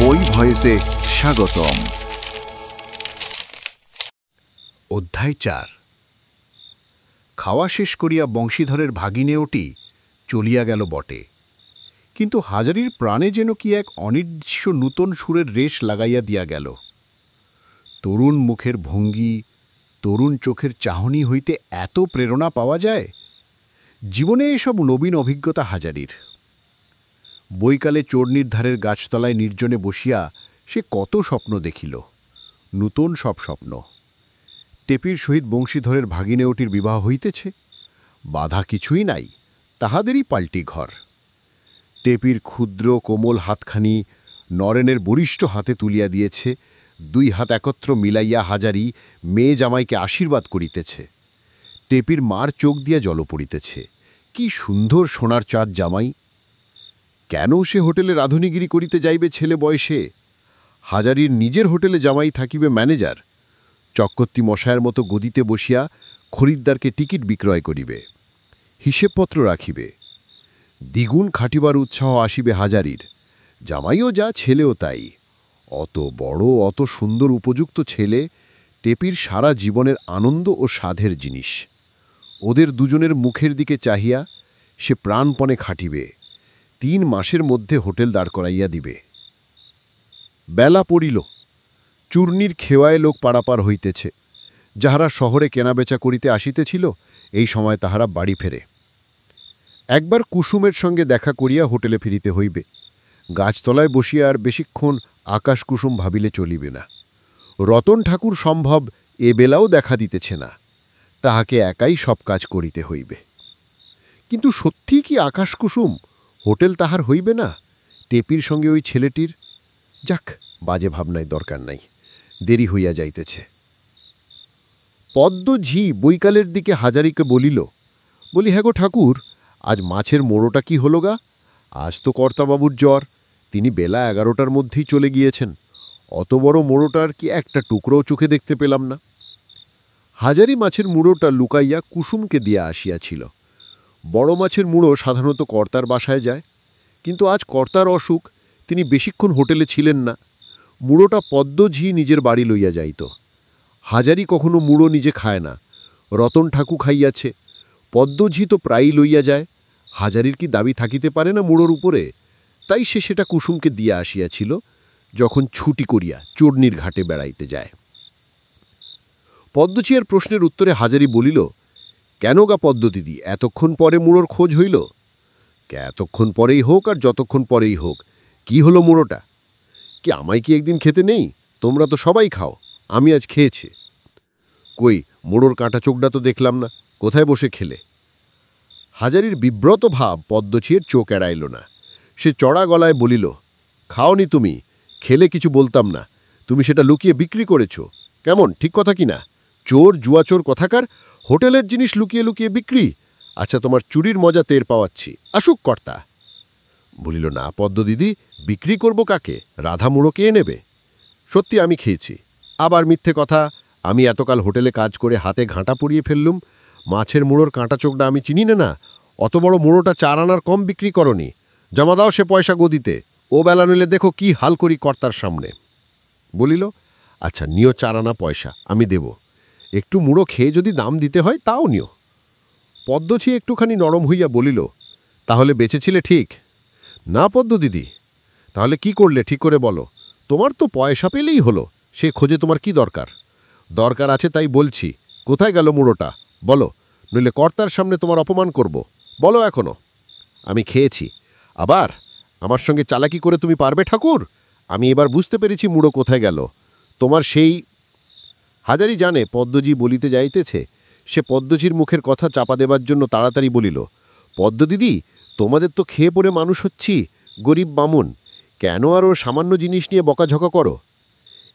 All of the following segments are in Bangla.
বই ভয়েসে স্বাগতম। অধ্যায় 4। খাওয়া শেষ করিয়া বংশীধরের ভাগিনেওটি চলিয়া গেল বটে, কিন্তু হাজারির প্রাণে যেন কি এক অনির্দিষ্ট নূতন সুরের রেশ লাগাইয়া দিয়া গেল। তরুণ মুখের ভঙ্গি, তরুণ চোখের চাহনি হইতে এত প্রেরণা পাওয়া যায়। জীবনে এসব নবীন অভিজ্ঞতা হাজারির। বৈকালে চূর্ণীর ধারের গাছতলায় নির্জনে বসিয়া সে কত স্বপ্ন দেখিল, নূতন সব স্বপ্ন। টেপির সহিত বংশীধরের ভাগিনেওটির বিবাহ হইতেছে, বাধা কিছুই নাই, তাহাদেরই পাল্টি ঘর। টেপির ক্ষুদ্র কোমল হাতখানি নরেনের বরিষ্ঠ হাতে তুলিয়া দিয়েছে, দুই হাত একত্র মিলাইয়া হাজারি মেয়ে জামাইকে আশীর্বাদ করিতেছে। টেপির মার চোখ দিয়া জল পড়িতেছে। কি সুন্দর সোনার চাঁদ জামাই! কেন সে হোটেলে রাঁধুনিগিরি করিতে যাইবে ছেলে বয়সে? হাজারির নিজের হোটেলে জামাই থাকিবে ম্যানেজার, চক্রবর্তী মশায়ের মতো গদিতে বসিয়া খরিদ্দারকে টিকিট বিক্রয় করিবে, হিসেবপত্র রাখিবে। দ্বিগুণ খাটিবার উৎসাহ আসিবে হাজারির। জামাইও যা, ছেলেও তাই। অত বড়, অত সুন্দর উপযুক্ত ছেলে টেপির সারা জীবনের আনন্দ ও সাধের জিনিস। ওদের দুজনের মুখের দিকে চাহিয়া সে প্রাণপণে খাটিবে, 3 মাসের মধ্যে হোটেল দাঁড় করাইয়া দিবে। বেলা পড়িল, চূর্ণীর খেওয়ায় লোক পারাপার হইতেছে। যাহারা শহরে কেনাবেচা করিতে আসিতেছিল, এই সময় তাহারা বাড়ি ফেরে। একবার কুসুমের সঙ্গে দেখা করিয়া হোটেলে ফিরিতে হইবে। গাছতলায় বসিয়া আর বেশিক্ষণ আকাশ কুসুম ভাবিলে চলিবে না। রতন ঠাকুর সম্ভব এ বেলাও দেখা দিতেছে না, তাহাকে একাই সব কাজ করিতে হইবে। কিন্তু সত্যিই কি আকাশ কুসুম হোটেল তাহার হইবে না? টেপির সঙ্গে ওই ছেলেটির? যাক, বাজে ভাবনায় দরকার নাই, দেরি হইয়া যাইতেছে। পদ্ম ঝি বৈকালের দিকে হাজারিকে বলি হ্যাঁ গো ঠাকুর, আজ মাছের মোড়োটা কি হলো গা? আজ তো কর্তাবাবুর জ্বর, তিনি বেলা 11টার মধ্যেই চলে গিয়েছেন। অত বড় মোড়োটার কি একটা টুকরোও চোখে দেখতে পেলাম না। হাজারি মাছের মুড়োটা লুকাইয়া কুসুমকে দিয়া আসিয়াছিল। বড় মাছের মুড়ো সাধারণত কর্তার বাসায় যায়, কিন্তু আজ কর্তার অসুখ, তিনি বেশিক্ষণ হোটেলে ছিলেন না। মুড়োটা পদ্মঝি নিজের বাড়ি লইয়া যাইত। হাজারি কখনো মুড়ো নিজে খায় না, রতন ঠাকু খাইয়াছে। পদ্মঝি তো প্রায়ই লইয়া যায়। হাজারির কি দাবি থাকিতে পারে না মুড়োর উপরে? তাই সে সেটা কুসুমকে দিয়া আসিয়াছিল, যখন ছুটি করিয়া চূর্ণীর ঘাটে বেড়াইতে যায়। পদ্মঝিয়ার প্রশ্নের উত্তরে হাজারি বলিল, কেন গা পদ্মদিদি, এতক্ষণ পরে মুড়োর খোঁজ হইল? এতক্ষণ পরেই হোক আর যতক্ষণ পরেই হোক, কি হলো মুড়োটা? কি আমায় কি একদিন খেতে নেই? তোমরা তো সবাই খাও, আমি আজ খেয়েছি। কই, মুড়োর কাঁটা চোখটা তো দেখলাম না, কোথায় বসে খেলে? হাজারির বিব্রত ভাব পদ্মঝিয়ের চোখ এড়াইল না। সে চড়া গলায় বলিল, খাওনি তুমি, খেলে কিছু বলতাম না, তুমি সেটা লুকিয়ে বিক্রি করেছ। কেমন, ঠিক কথা কি না? চোর, জুয়াচোর কথাকার, হোটেলের জিনিস লুকিয়ে লুকিয়ে বিক্রি। আচ্ছা, তোমার চুরির মজা টের পাওয়াচ্ছি, আসুক কর্তা। বলিল, না পদ্মদিদি, বিক্রি করব কাকে? রাধা মুড়ো কে নেবে? সত্যি আমি খেয়েছি। আবার মিথ্যে কথা, আমি এতকাল হোটেলে কাজ করে হাতে ঘাঁটা পরিয়ে ফেললুম। মাছের মুড়োর কাঁটা চোখটা আমি চিনি না। অত বড় মুড়োটা 4 আনার কম বিক্রি করনি। জমা দাও সে পয়সা গদিতে, ও বেলা নইলে দেখো কি হাল করি কর্তার সামনে। বলিল, আচ্ছা নিও 4 আনা পয়সা, আমি দেব। একটু মুড়ো খেয়ে যদি দাম দিতে হয় তাও নিও। পদ্মঝি একটুখানি নরম হইয়া বলিল, তাহলে বেঁচেছিলে ঠিক? না পদ্মদিদি। তাহলে কি করলে ঠিক করে বলো। তোমার তো পয়সা পেলেই হলো, সে খোঁজে তোমার কি দরকার? দরকার আছে তাই বলছি, কোথায় গেল মুড়োটা বলো, নইলে কর্তার সামনে তোমার অপমান করব। বলো এখনো। আমি খেয়েছি। আবার আমার সঙ্গে চালাকি করে তুমি পারবে ঠাকুর? আমি এবার বুঝতে পেরেছি মুড়ো কোথায় গেল। তোমার সেই... হাজারি জানে পদ্মজি বলিতে যাইতেছে। সে পদ্মজির মুখের কথা চাপা দেবার জন্য তাড়াতাড়ি বলিল, পদ্মদিদি, তোমাদের তো খেয়ে পড়ে মানুষ হচ্ছি, গরিব বামুন, কেন আর ওর সামান্য জিনিস নিয়ে বকাঝকা করো?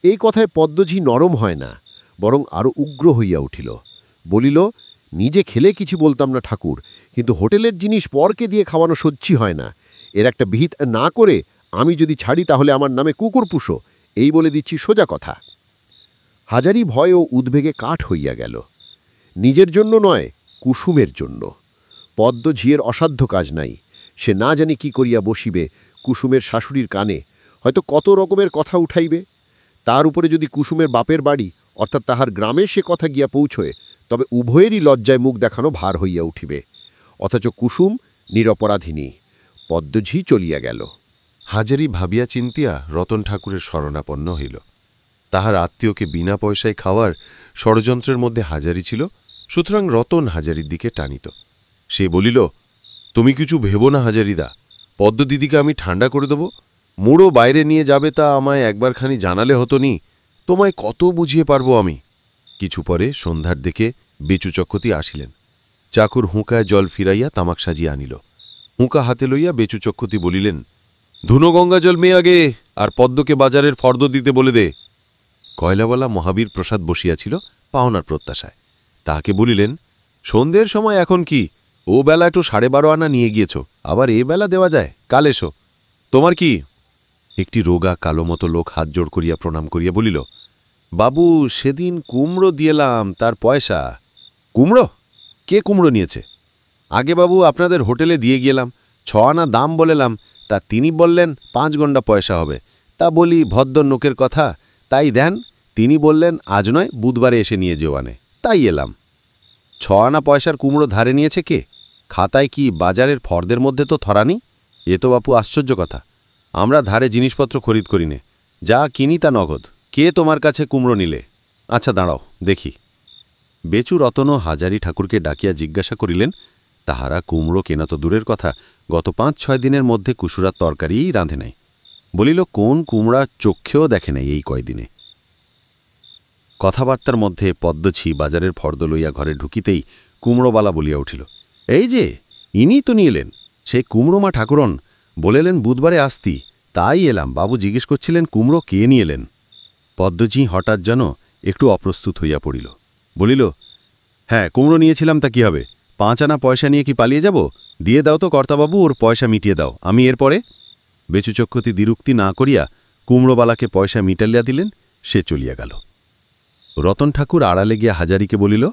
এই কথায় পদ্মজি নরম হয় না, বরং আরও উগ্র হইয়া উঠিল। বলিল, নিজে খেলে কিছু বলতাম না ঠাকুর, কিন্তু হোটেলের জিনিস পরকে দিয়ে খাওয়ানো সহ্য হয় না। এর একটা বিহিত না করে আমি যদি ছাড়ি তাহলে আমার নামে কুকুর পুষো, এই বলে দিচ্ছি সোজা কথা। হাজারি ভয় ও উদ্বেগে কাঠ হইয়া গেল। নিজের জন্য নয়, কুসুমের জন্য। পদ্মঝিয়ের অসাধ্য কাজ নাই, সে না জানি কি করিয়া বসিবে কুসুমের শাশুড়ির কানে, হয়তো কত রকমের কথা উঠাইবে। তার উপরে যদি কুসুমের বাপের বাড়ি অর্থাৎ তাহার গ্রামে সে কথা গিয়া পৌঁছয়, তবে উভয়েরই লজ্জায় মুখ দেখানো ভার হইয়া উঠিবে। অথচ কুসুম নিরপরাধিনী। পদ্মঝি চলিয়া গেল। হাজারি ভাবিয়া চিন্তিয়া রতন ঠাকুরের শরণাপন্ন হইল। তাহার আত্মীয়কে বিনা পয়সায় খাওয়ার ষড়যন্ত্রের মধ্যে হাজারি ছিল, সুতরাং রতন হাজারির দিকে টানিত। সে বলিল, তুমি কিছু ভেবো না হাজারিদা, পদ্মদিদিকে আমি ঠান্ডা করে দেব। মুড়ো বাইরে নিয়ে যাবে তা আমায় একবারখানি জানালে হতো নি, তোমায় কত বুঝিয়ে পারবো আমি। কিছু পরে সন্ধ্যার দিকে বেচু চক্রবর্তী আসিলেন। চাকুর হুঁকায় জল ফিরাইয়া তামাক সাজিয়া আনিল। হুঁকা হাতে লইয়া বেচু চক্রবর্তী বলিলেন, ধুনো গঙ্গা জল মেয়ে আগে, আর পদ্মকে বাজারের ফর্দ দিতে বলে দে। কয়লাওয়ালা মহাবীর প্রসাদ বসিয়াছিল পাওনার প্রত্যাশায়। তাহাকে বলিলেন, সন্ধ্যের সময় এখন কি, ও বেলা একটু 12.5 আনা নিয়ে গিয়েছ, আবার এ বেলা দেওয়া যায়, কাল এসো। তোমার কি? একটি রোগা কালো মতো লোক হাত জোড় করিয়া প্রণাম করিয়া বলিল, বাবু সেদিন কুমড়ো দিয়েলাম, তার পয়সা। কুমড়ো? কে কুমড়ো নিয়েছে? আগে বাবু আপনাদের হোটেলে দিয়ে গেলাম, 6 আনা দাম বলেলাম, তা তিনি বললেন 5 গন্ডা পয়সা হবে। তা বলি ভদ্র নোকের কথা, তাই দেন। তিনি বললেন আজ নয়, বুধবারে এসে নিয়ে যেও আনে, তাই এলাম। 6 আনা পয়সার কুমড়ো ধারে নিয়েছে কে? খাতায় কি বাজারের ফর্দের মধ্যে তো ধরানি? এ তো বাপু আশ্চর্য কথা। আমরা ধারে জিনিসপত্র খরিদ করি নে, যা কিনি তা নগদ। কে তোমার কাছে কুমড়ো নিলে? আচ্ছা দাঁড়াও দেখি। বেচু রতন ও হাজারি ঠাকুরকে ডাকিয়া জিজ্ঞাসা করিলেন, তাহারা কুমড়ো কেনা তো দূরের কথা, গত 5-6 দিনের মধ্যে কুসুরার তরকারিই রাঁধে নাই। বলিল, কোন কুমড়া চক্ষেও দেখে নাই এই কয়দিনে। কথাবার্তার মধ্যে পদ্মঝি বাজারের ফর্দ লইয়া ঘরে ঢুকিতেই কুমড়োবালা বলিয়া উঠিল, এই যে ইনি তো নিলেন, সে কুমড়োমা ঠাকুরন বলেলেন বুধবারে আসতি, তাই এলাম। বাবু জিজ্ঞেস করছিলেন কুমড়ো কে নিয়ে এলেন। পদ্মঝি হঠাৎ যেন একটু অপ্রস্তুত হইয়া পড়িল। বলিল, হ্যাঁ কুমড়ো নিয়েছিলাম, তা কি হবে? 5 আনা পয়সা নিয়ে কি পালিয়ে যাব? দিয়ে দাও তো কর্তাবাবু, ওর পয়সা মিটিয়ে দাও, আমি এরপরে। বেচু চক্রবর্তী দ্বিরুক্তি না করিয়া কুমড়োবালাকে পয়সা মিটালিয়া দিলেন, সে চলিয়া গেল। রতন ঠাকুর আড়ালে গিয়া হাজারিকে বলিল,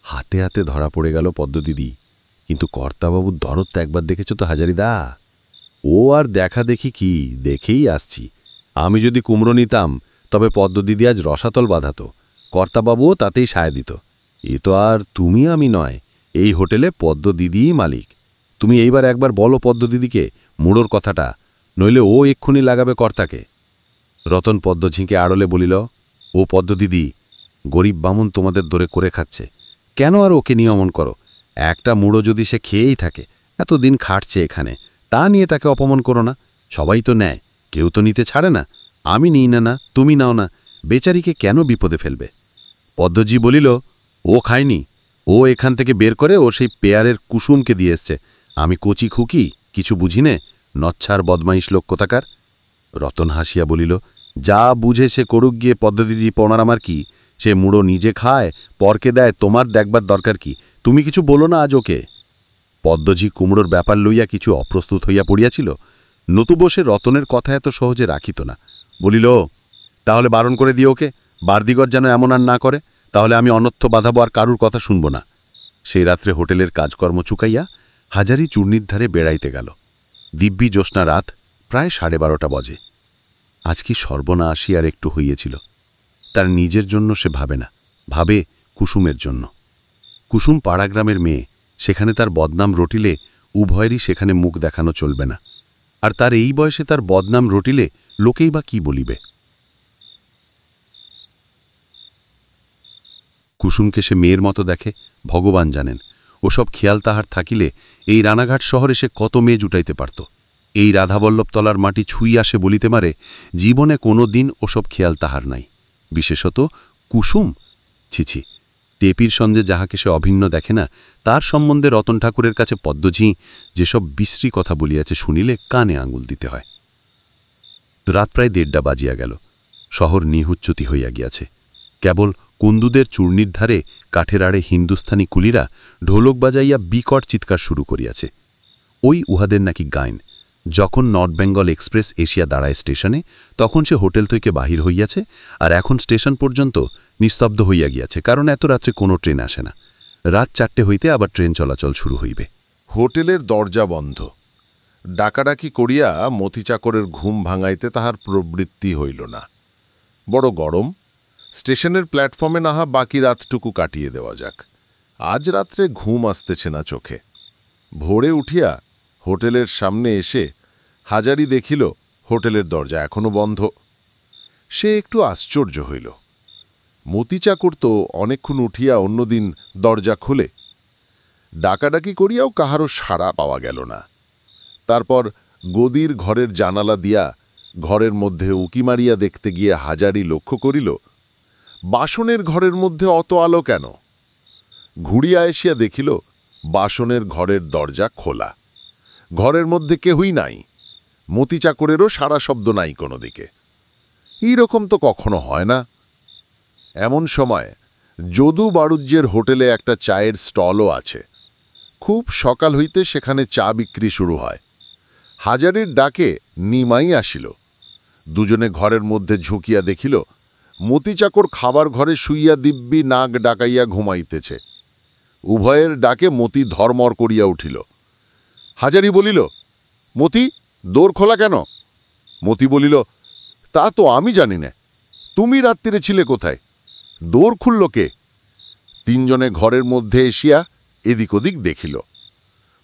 হাতে হাতে ধরা পড়ে গেল পদ্মদিদি, কিন্তু কর্তাবাবুর দরদটা একবার দেখেছ তো হাজারিদা? ও আর দেখা দেখি কি, দেখেই আসছি। আমি যদি কুমড়ো নিতাম তবে পদ্মদিদি আজ রসাতল বাঁধাত, কর্তাবাবুও তাতেই সায় দিত। এ তো আর তুমি আমি নয়, এই হোটেলে পদ্মদিদিই মালিক। তুমি এইবার একবার বলো পদ্মদিদিকে মুড়োর কথাটা, নইলে ও এক্ষুনি লাগাবে কর্তাকে। রতন পদ্মঝিকে আড়লে বলিল, ও পদ্মদিদি, গরিব বামুন তোমাদের দরে করে খাচ্ছে, কেন আর ওকে নিয়মন করো? একটা মুড়ো যদি সে খেয়েই থাকে, এতদিন খাটছে এখানে, তা নিয়ে তাকে অপমান করো না। সবাই তো নেয়, কেউ তো নিতে ছাড়ে না। আমি নিই না, তুমি নাও না, বেচারিকে কেন বিপদে ফেলবে? পদ্মজি বলিল, ও খায়নি, ও এখান থেকে বের করে ও সেই পেয়ারের কুসুমকে দিয়ে এসছে। আমি কচি খুকি, কিছু বুঝি নে, নচ্ছার বদমাইশ লোক কোথাকার। রতন হাসিয়া বলিল, যা বুঝে সে করুক গিয়ে পদ্মদিদি, পনার আমার কি? সে মুড়ো নিজে খায়, পরকে দেয়, তোমার দেখবার দরকার কি? তুমি কিছু বলো না আজ ওকে। পদ্মজি কুমড়োর ব্যাপার লইয়া কিছু অপ্রস্তুত হইয়া পড়িয়াছিল, নতুবা সে রতনের কথা এত সহজে রাখিত না। বলিল, তাহলে বারণ করে দিও ওকে, বারদিগর যেন এমন আর না করে, তাহলে আমি অনর্থ বাঁধাবো, আর কারুর কথা শুনব না। সেই রাত্রে হোটেলের কাজকর্ম চুকাইয়া হাজারি চূর্ণির ধারে বেড়াইতে গেল। দিব্যি জ্যোৎস্না রাত, প্রায় 12:30 বাজে। আজ কি সর্বনাশী আর একটু হইয়েছিল। তার নিজের জন্য সে ভাবে না, ভাবে কুসুমের জন্য। কুসুম পাড়াগ্রামের মেয়ে, সেখানে তার বদনাম রটিলে উভয়েরই সেখানে মুখ দেখানো চলবে না। আর তার এই বয়সে তার বদনাম রটিলে লোকেই বা কি বলিবে? কুসুমকে সে মেয়ের মতো দেখে, ভগবান জানেন। ওসব খেয়াল তাহার থাকিলে এই রানাঘাট শহরে সে কত মেয়ে জুটাইতে পারত। এই রাধাবল্লভ তলার মাটি ছুঁই আসে বলিতে মারে, জীবনে কোনো দিন ওসব খেয়াল তাহার নাই। বিশেষত কুসুম, ছিছি, টেপির সঙ্গে যাহাকে সে অভিন্ন দেখে না, তার সম্বন্ধে রতন ঠাকুরের কাছে পদ্মঝি যেসব বিশ্রী কথা বলিয়াছে শুনিলে কানে আঙুল দিতে হয়। রাত প্রায় 1:30 বাজিয়া গেল। শহর নিহুচ্যুতি হইয়া গিয়াছে। কেবল কুন্দুদের চূর্ণির ধারে কাঠের আড়ে হিন্দুস্থানি কুলিরা ঢোলক বাজাইয়া বিকট চিৎকার শুরু করিয়াছে। ওই উহাদের নাকি গাইন। যখন নর্থ বেঙ্গল এক্সপ্রেস এশিয়া দাঁড়ায় স্টেশনে, তখন সে হোটেল থেকে বাহির হইয়াছে, আর এখন স্টেশন পর্যন্ত নিস্তব্ধ হইয়া গিয়াছে, কারণ এত রাত্রে কোনো ট্রেন আসে না। রাত 4টে হইতে আবার ট্রেন চলাচল শুরু হইবে। হোটেলের দরজা বন্ধ। ডাকাডাকি করিয়া মতি চাকরের ঘুম ভাঙাইতে তাহার প্রবৃত্তি হইল না। বড় গরম, স্টেশনের প্ল্যাটফর্মে নাহা বাকি রাতটুকু কাটিয়ে দেওয়া যাক। আজ রাত্রে ঘুম আসতেছে না চোখে। ভোরে উঠিয়া হোটেলের সামনে এসে হাজারি দেখিল হোটেলের দরজা এখনো বন্ধ। সে একটু আশ্চর্য হইল। মতি চাকর তো অনেকক্ষণ উঠিয়া অন্যদিন দরজা খোলে। ডাকাডাকি করিয়াও কাহারও সাড়া পাওয়া গেল না। তারপর গদির ঘরের জানালা দিয়া ঘরের মধ্যে উকি মারিয়া দেখতে গিয়ে হাজারি লক্ষ্য করিল বাসনের ঘরের মধ্যে অত আলো কেন। ঘুরিয়া এসিয়া দেখিল বাসনের ঘরের দরজা খোলা। ঘরের মধ্যে কেহই নাই। মতি চাকরেরও সারা শব্দ নাই কোনো দিকে। এইরকম তো কখনো হয় না। এমন সময় যদু বাড়ুজ্যের হোটেলে একটা চায়ের স্টলও আছে। খুব সকাল হইতে সেখানে চা বিক্রি শুরু হয়। হাজারির ডাকে নিমাই আসিল। দুজনে ঘরের মধ্যে ঝুঁকিয়া দেখিল মতি চাকর খাবার ঘরে শুইয়া দিব্যি নাক ডাকাইয়া ঘুমাইতেছে। উভয়ের ডাকে মতি ধর্মর করিয়া উঠিল। হাজারি বলিল, মতি, দোর খোলা কেন? মতি বলিল, তা তো আমি জানি না। তুমি রাত্রিরে ছিলে কোথায়? দোর খুলল কে? তিনজনে ঘরের মধ্যে এসিয়া এদিক ওদিক দেখিল।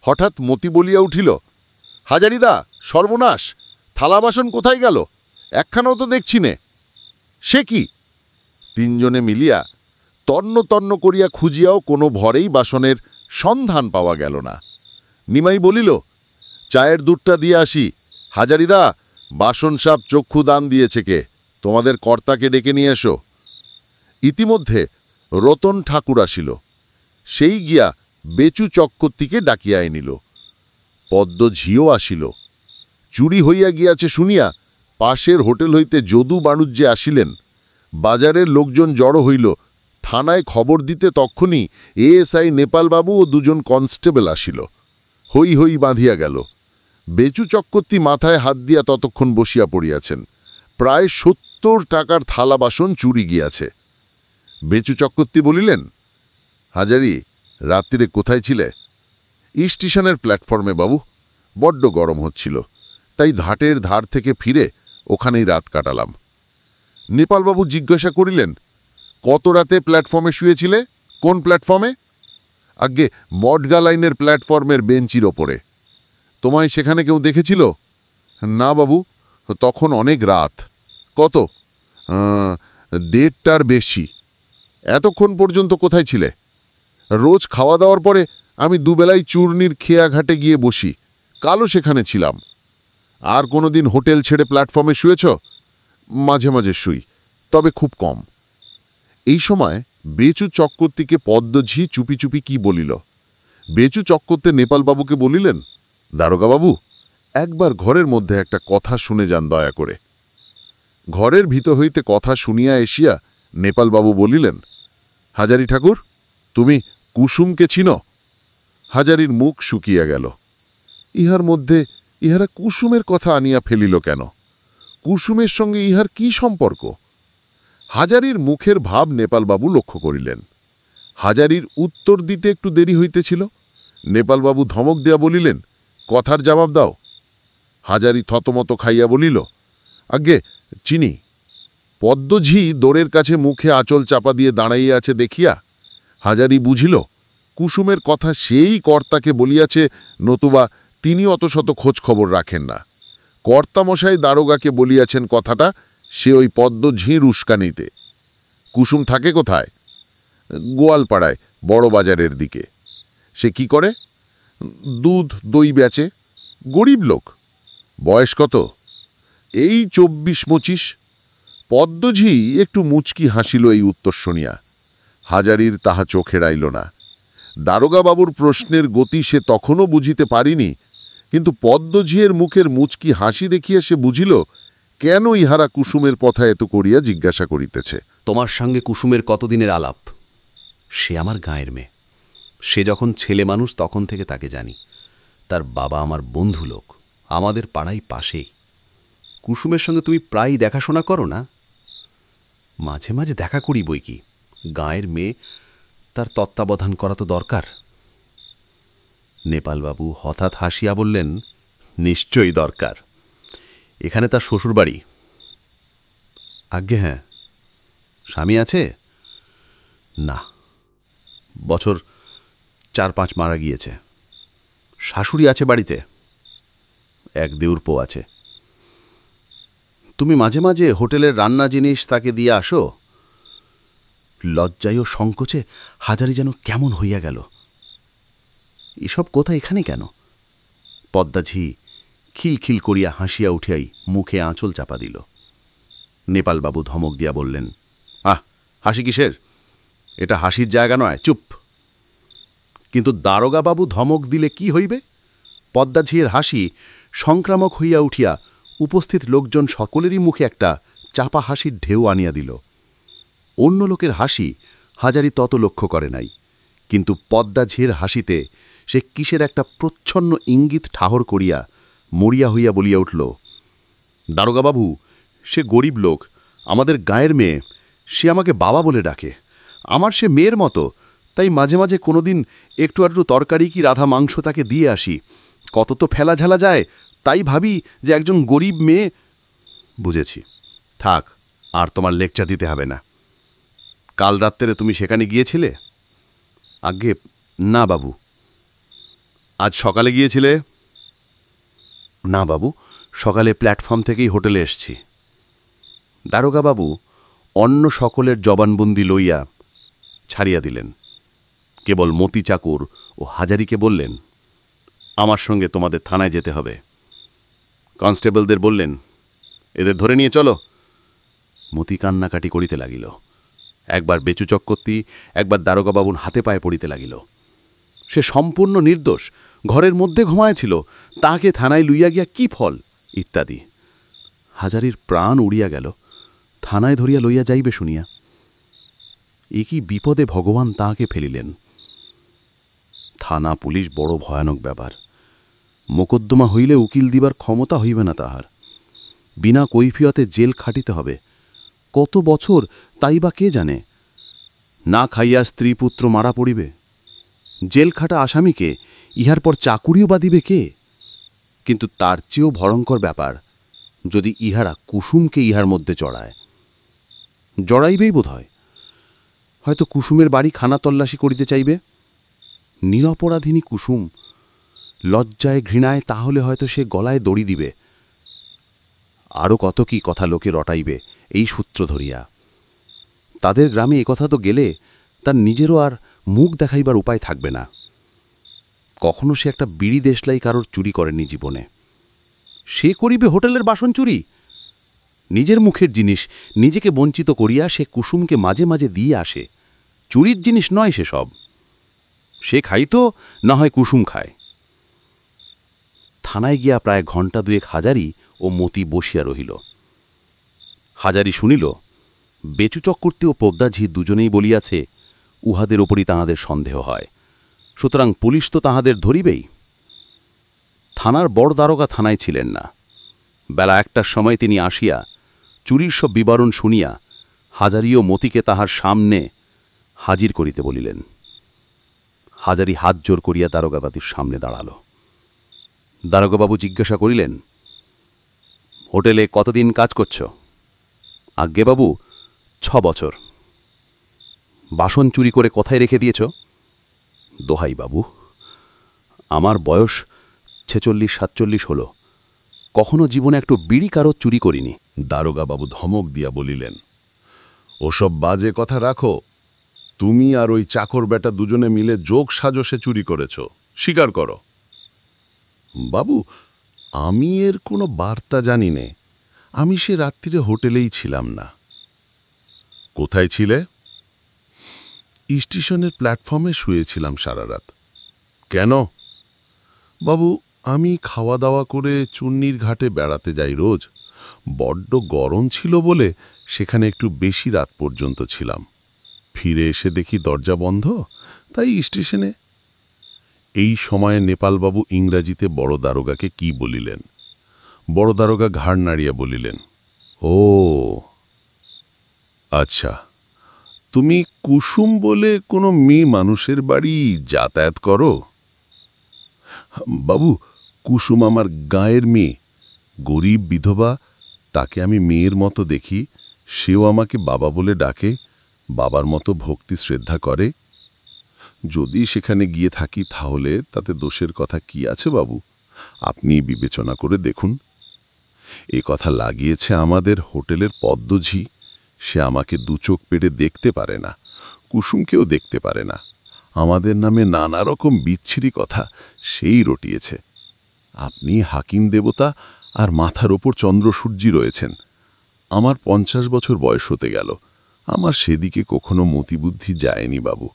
হঠাৎ মতি বলিয়া উঠিল, হাজারিদা, সর্বনাশ! থালা বাসন কোথায় গেল? একখানাও তো দেখছি নে। সে কি? তিনজনে মিলিয়া তন্ন তন্ন করিয়া খুঁজিয়াও কোনো ভরেই বাসনের সন্ধান পাওয়া গেল না। নিমাই বলিল, চায়ের দুধটা দিয়ে আসি। হাজারিদা, বাসন সাপ চক্ষু দান দিয়েছে কে? তোমাদের কর্তাকে ডেকে নিয়ে এসো। ইতিমধ্যে রতন ঠাকুর আসিল। সেই গিয়া বেচু চক্রবর্তীকে ডাকিয়া আনিল। পদ্মঝিও আসিল। চুরি হইয়া গিয়াছে শুনিয়া পাশের হোটেল হইতে যদু বাণুজ্যে আসিলেন। বাজারের লোকজন জড়ো হইল। থানায় খবর দিতে তক্ষুনি এএসআই নেপালবাবু ও দুজন কনস্টেবল আসিল। হই হই বাঁধিয়া গেল। বেচু চক্রবর্তী মাথায় হাত দিয়া ততক্ষণ বসিয়া পড়িয়াছেন। প্রায় ৭০ টাকার থালা বাসন চুরি গিয়াছে। বেচু চক্রবর্তী বলিলেন, হাজারি, রাত্রিরে কোথায় ছিলে? স্টেশনের প্ল্যাটফর্মে বাবু। বড্ড গরম হচ্ছিল, তাই ঘাটের ধার থেকে ফিরে ওখানেই রাত কাটালাম। নেপালবাবু জিজ্ঞাসা করিলেন, কত রাতে প্ল্যাটফর্মে শুয়েছিলে? কোন প্ল্যাটফর্মে? আজ্ঞে, মডগা লাইনের প্ল্যাটফর্মের বেঞ্চির ওপরে। তোমায় সেখানে কেউ দেখেছিল? না বাবু, তখন অনেক রাত। কত? ১:৩০টার বেশি। এতক্ষণ পর্যন্ত কোথায় ছিলে? রোজ খাওয়া দাওয়ার পরে আমি দুবেলাই চূর্ণির খেয়া ঘাটে গিয়ে বসি। কালও সেখানে ছিলাম। আর কোনোদিন হোটেল ছেড়ে প্ল্যাটফর্মে শুয়েছ? মাঝে মাঝে শুই, তবে খুব কম। এই সময় বেচু চক্রবর্তীকে পদ্মঝি চুপি চুপি কি বলিল। বেচু চক্রবর্তী নেপালবাবুকে বলিলেন, দারোগাবাবু, একবার ঘরের মধ্যে একটা কথা শুনে যান দয়া করে। ঘরের ভিতর হইতে কথা শুনিয়া এসিয়া নেপালবাবু বলিলেন, হাজারি ঠাকুর, তুমি কুসুমকে চিনো? হাজারির মুখ শুকিয়া গেল। ইহার মধ্যে ইহারা কুসুমের কথা আনিয়া ফেলিল কেন? কুসুমের সঙ্গে ইহার কি সম্পর্ক? হাজারির মুখের ভাব নেপালবাবু লক্ষ্য করিলেন। হাজারির উত্তর দিতে একটু দেরি হইতেছিল। নেপালবাবু ধমক দেয়া বলিলেন, কথার জবাব দাও। হাজারি থতমত খাইয়া বলিল, আজ্ঞে, চিনি। পদ্মঝি দোরের কাছে মুখে আঁচল চাপা দিয়ে দাঁড়াইয়া আছে দেখিয়া হাজারি বুঝিল কুসুমের কথা সেই কর্তাকে বলিয়াছে, নতুবা তিনি অত শত খোঁজ খবর রাখেন না। কর্তামশাই দারোগাকে বলিয়াছেন কথাটা সে ওই পদ্মঝির উস্কানিতে। কুসুম থাকে কোথায়? গোয়ালপাড়ায়, বড় বাজারের দিকে। সে কি করে? দুধ দই বেচে। গরিব লোক। বয়স কত? এই ২৪-২৫। পদ্মঝি একটু মুচকি হাসিল এই উত্তর শুনিয়া। হাজারির তাহা চোখে রাইল না। দারোগাবাবুর প্রশ্নের গতি সে তখনও বুঝিতে পারিনি, কিন্তু পদ্মঝিয়ের মুখের মুচকি হাসি দেখিয়া সে বুঝিল কেন ইহারা কুসুমের পথা এত করিয়া জিজ্ঞাসা করিতেছে। তোমার সঙ্গে কুসুমের কতদিনের আলাপ? সে আমার গাঁয়ের মেয়ে। সে যখন ছেলে মানুষ তখন থেকে তাকে জানি। তার বাবা আমার বন্ধু লোক, আমাদের পাড়ায় পাশেই। কুসুমের সঙ্গে তুমি প্রায়ই দেখাশোনা করো না? মাঝে মাঝে দেখা করি বই কি। গাঁয়ের মেয়ে, তার তত্ত্বাবধান করা তো দরকার। নেপালবাবু হঠাৎ হাসিয়া বললেন, নিশ্চয়ই দরকার। এখানে তার শ্বশুরবাড়ি? আজ্ঞে হ্যাঁ। স্বামী আছে? না, বছর 4-5 মারা গিয়েছে। শাশুড়ি আছে বাড়িতে? এক দেউরপো আছে। তুমি মাঝে মাঝে হোটেলের রান্না জিনিস তাকে দিয়ে আসো? লজ্জায় ও সংকোচে হাজারি যেন কেমন হইয়া গেল। এসব কথা এখানে কেন? পদ্মাঝি খিলখিল করিয়া হাসিয়া উঠিয়াই মুখে আঁচল চাপা দিল। নেপালবাবু ধমক দিয়া বললেন, আহ, হাসি কিসের? এটা হাসির জায়গা নয়, চুপ। কিন্তু দারোগাবাবু ধমক দিলে কি হইবে? পদ্মাঝির হাসি সংক্রামক হইয়া উঠিয়া উপস্থিত লোকজন সকলেরই মুখে একটা চাপা হাসির ঢেউ আনিয়া দিল। অন্য লোকের হাসি হাজারি তত লক্ষ্য করে নাই, কিন্তু পদ্মাঝির হাসিতে সে কিসের একটা প্রচ্ছন্ন ইঙ্গিত ঠাহর করিয়া মরিয়া হইয়া বলিয়া উঠল, দারোগাবাবু, সে গরিব লোক, আমাদের গায়ের মেয়ে, সে আমাকে বাবা বলে ডাকে। আমার সে মেয়ের মতো, তাই মাঝে মাঝে কোনোদিন একটু আধটু তরকারি কি রাধা মাংস তাকে দিয়ে আসি। কত তো ফেলা ঝালা যায়, তাই ভাবি যে একজন গরিব মেয়ে। বুঝেছি, থাক, আর তোমার লেকচার দিতে হবে না। কাল রাত্রে তুমি সেখানে গিয়েছিলে? আজ্ঞে না বাবু। আজ সকালে গিয়েছিলে? না বাবু, সকালে প্ল্যাটফর্ম থেকেই হোটেলে এসছি। দারোগাবাবু অন্য সকলের জবানবন্দি লইয়া ছাড়িয়া দিলেন। কেবল মতি চাকুর ও হাজারিকে বললেন, আমার সঙ্গে তোমাদের থানায় যেতে হবে। কনস্টেবলদের বললেন, এদের ধরে নিয়ে চলো। মতি কান্নাকাটি করিতে লাগিল। একবার বেচু চক্রবর্তী, একবার দারোগাবাবুর হাতে পায়ে পড়িতে লাগিল। সে সম্পূর্ণ নির্দোষ, ঘরের মধ্যে ঘুমায়ছিল, তাহাকে থানায় লইয়া গিয়া কি ফল, ইত্যাদি। হাজারির প্রাণ উড়িয়া গেল। থানায় ধরিয়া লইয়া যাইবে শুনিয়া এ কি বিপদে ভগবান তাহাকে ফেলিলেন। থানা পুলিশ বড় ভয়ানক ব্যাপার। মোকদ্দমা হইলে উকিল দিবার ক্ষমতা হইবে না তাহার। বিনা কৈফিয়তে জেল খাটিতে হবে। কত বছর তাই বা কে জানে। না খাইয়া স্ত্রী পুত্র মারা পড়িবে। জেল খাটা আসামিকে ইহার পর চাকুরিও বা দিবে কে? কিন্তু তার চেয়েও ভয়ঙ্কর ব্যাপার যদি ইহারা কুসুমকে ইহার মধ্যে জড়ায়। জড়াইবেই বোধ হয়। হয়তো কুসুমের বাড়ি খানা তল্লাশি করিতে চাইবে। নিরপরাধিনী কুসুম, লজ্জায় ঘৃণায় তাহলে হয়তো সে গলায় দড়ি দিবে। আরও কত কি কথা লোকে রটাইবে এই সূত্র ধরিয়া। তাদের গ্রামে একথা তো গেলে তার নিজেরও আর মুখ দেখাইবার উপায় থাকবে না। কখনো সে একটা বিড়ি দেশলাই কারোর চুরি করেনি জীবনে। সে করিবে হোটেলের বাসন চুরি? নিজের মুখের জিনিস নিজেকে বঞ্চিত করিয়া সে কুসুমকে মাঝে মাঝে দিয়ে আসে। চুরির জিনিস নয় সেসব। সে খাইতো, না হয় কুসুম খায়। থানায় গিয়া প্রায় ঘণ্টা দুয়েক হাজারি ও মতি বসিয়া রহিল। হাজারি শুনিল, বেচু চক্রবর্তী ও পদ্মাঝি দুজনেই বলিয়াছে উহাদের ওপরই তাহাদের সন্দেহ হয়, সুতরাং পুলিশ তো তাহাদের ধরিবেই। থানার বড় দারোগা থানায় ছিলেন না। বেলা 1টার সময় তিনি আসিয়া চুরির সব বিবরণ শুনিয়া হাজারি ও মতিকে তাহার সামনে হাজির করিতে বলিলেন। হাজারি হাত জোর করিয়া দারোগাবাবুর সামনে দাঁড়াল। দারোগাবাবু জিজ্ঞাসা করিলেন, হোটেলে কতদিন কাজ করছ? আজ্ঞে বাবু, 6 বছর। বাসন চুরি করে কোথায় রেখে দিয়েছ? দোহাই বাবু, আমার বয়স 46-47 হল। কখনো জীবনে একটু বিড়ি কারো চুরি করিনি। দারোগাবাবু ধমক দিয়া বলিলেন, ওসব বাজে কথা রাখো। তুমি আর ওই চাকর বেটা দুজনে মিলে যোগ সাজসে চুরি করেছ, স্বীকার করো। বাবু, আমি এর কোনো বার্তা জানি নে। আমি সে রাত্রিরে হোটেলেই ছিলাম না। কোথায় ছিলে? স্টেশনের প্ল্যাটফর্মে শুয়েছিলাম সারা রাত। কেন? বাবু, আমি খাওয়া দাওয়া করে চুন্নির ঘাটে বেড়াতে যাই রোজ। বড্ড গরম ছিল বলে সেখানে একটু বেশি রাত পর্যন্ত ছিলাম। ফিরে এসে দেখি দরজা বন্ধ, তাই স্টেশনে। এই সময়ে নেপালবাবু ইংরাজিতে বড় দারোগাকে কি বলিলেন। বড় দারোগা ঘাড় নাড়িয়া বলিলেন, ও আচ্ছা, তুমি কুসুম বলে কোনো মেয়ে মানুষের বাড়ি যাতায়াত করো? বাবু, কুসুম আমার গায়ের মেয়ে, গরিব বিধবা, তাকে আমি মেয়ের মতো দেখি, সেও আমাকে বাবা বলে ডাকে, বাবার মতো ভক্তি শ্রদ্ধা করে। যদি সেখানে গিয়ে থাকি তাহলে তাতে দোষের কথা কি আছে বাবু? আপনি বিবেচনা করে দেখুন। এ কথা লাগিয়েছে আমাদের হোটেলের পদ্মঝি, সে আমাকে দুচোখ পেড়ে দেখতে পারে না, কুসুমকেও দেখতে পারে না। আমাদের নামে নানা রকম বিচ্ছিরি কথা সেই রটিয়েছে। আপনি হাকিম দেবতা আর মাথার ওপর চন্দ্রসূর্যি রয়েছেন। আমার 50 বছর বয়স হতে গেল, আমার সেদিকে কখনো মতিবুদ্ধি যায়নি বাবু।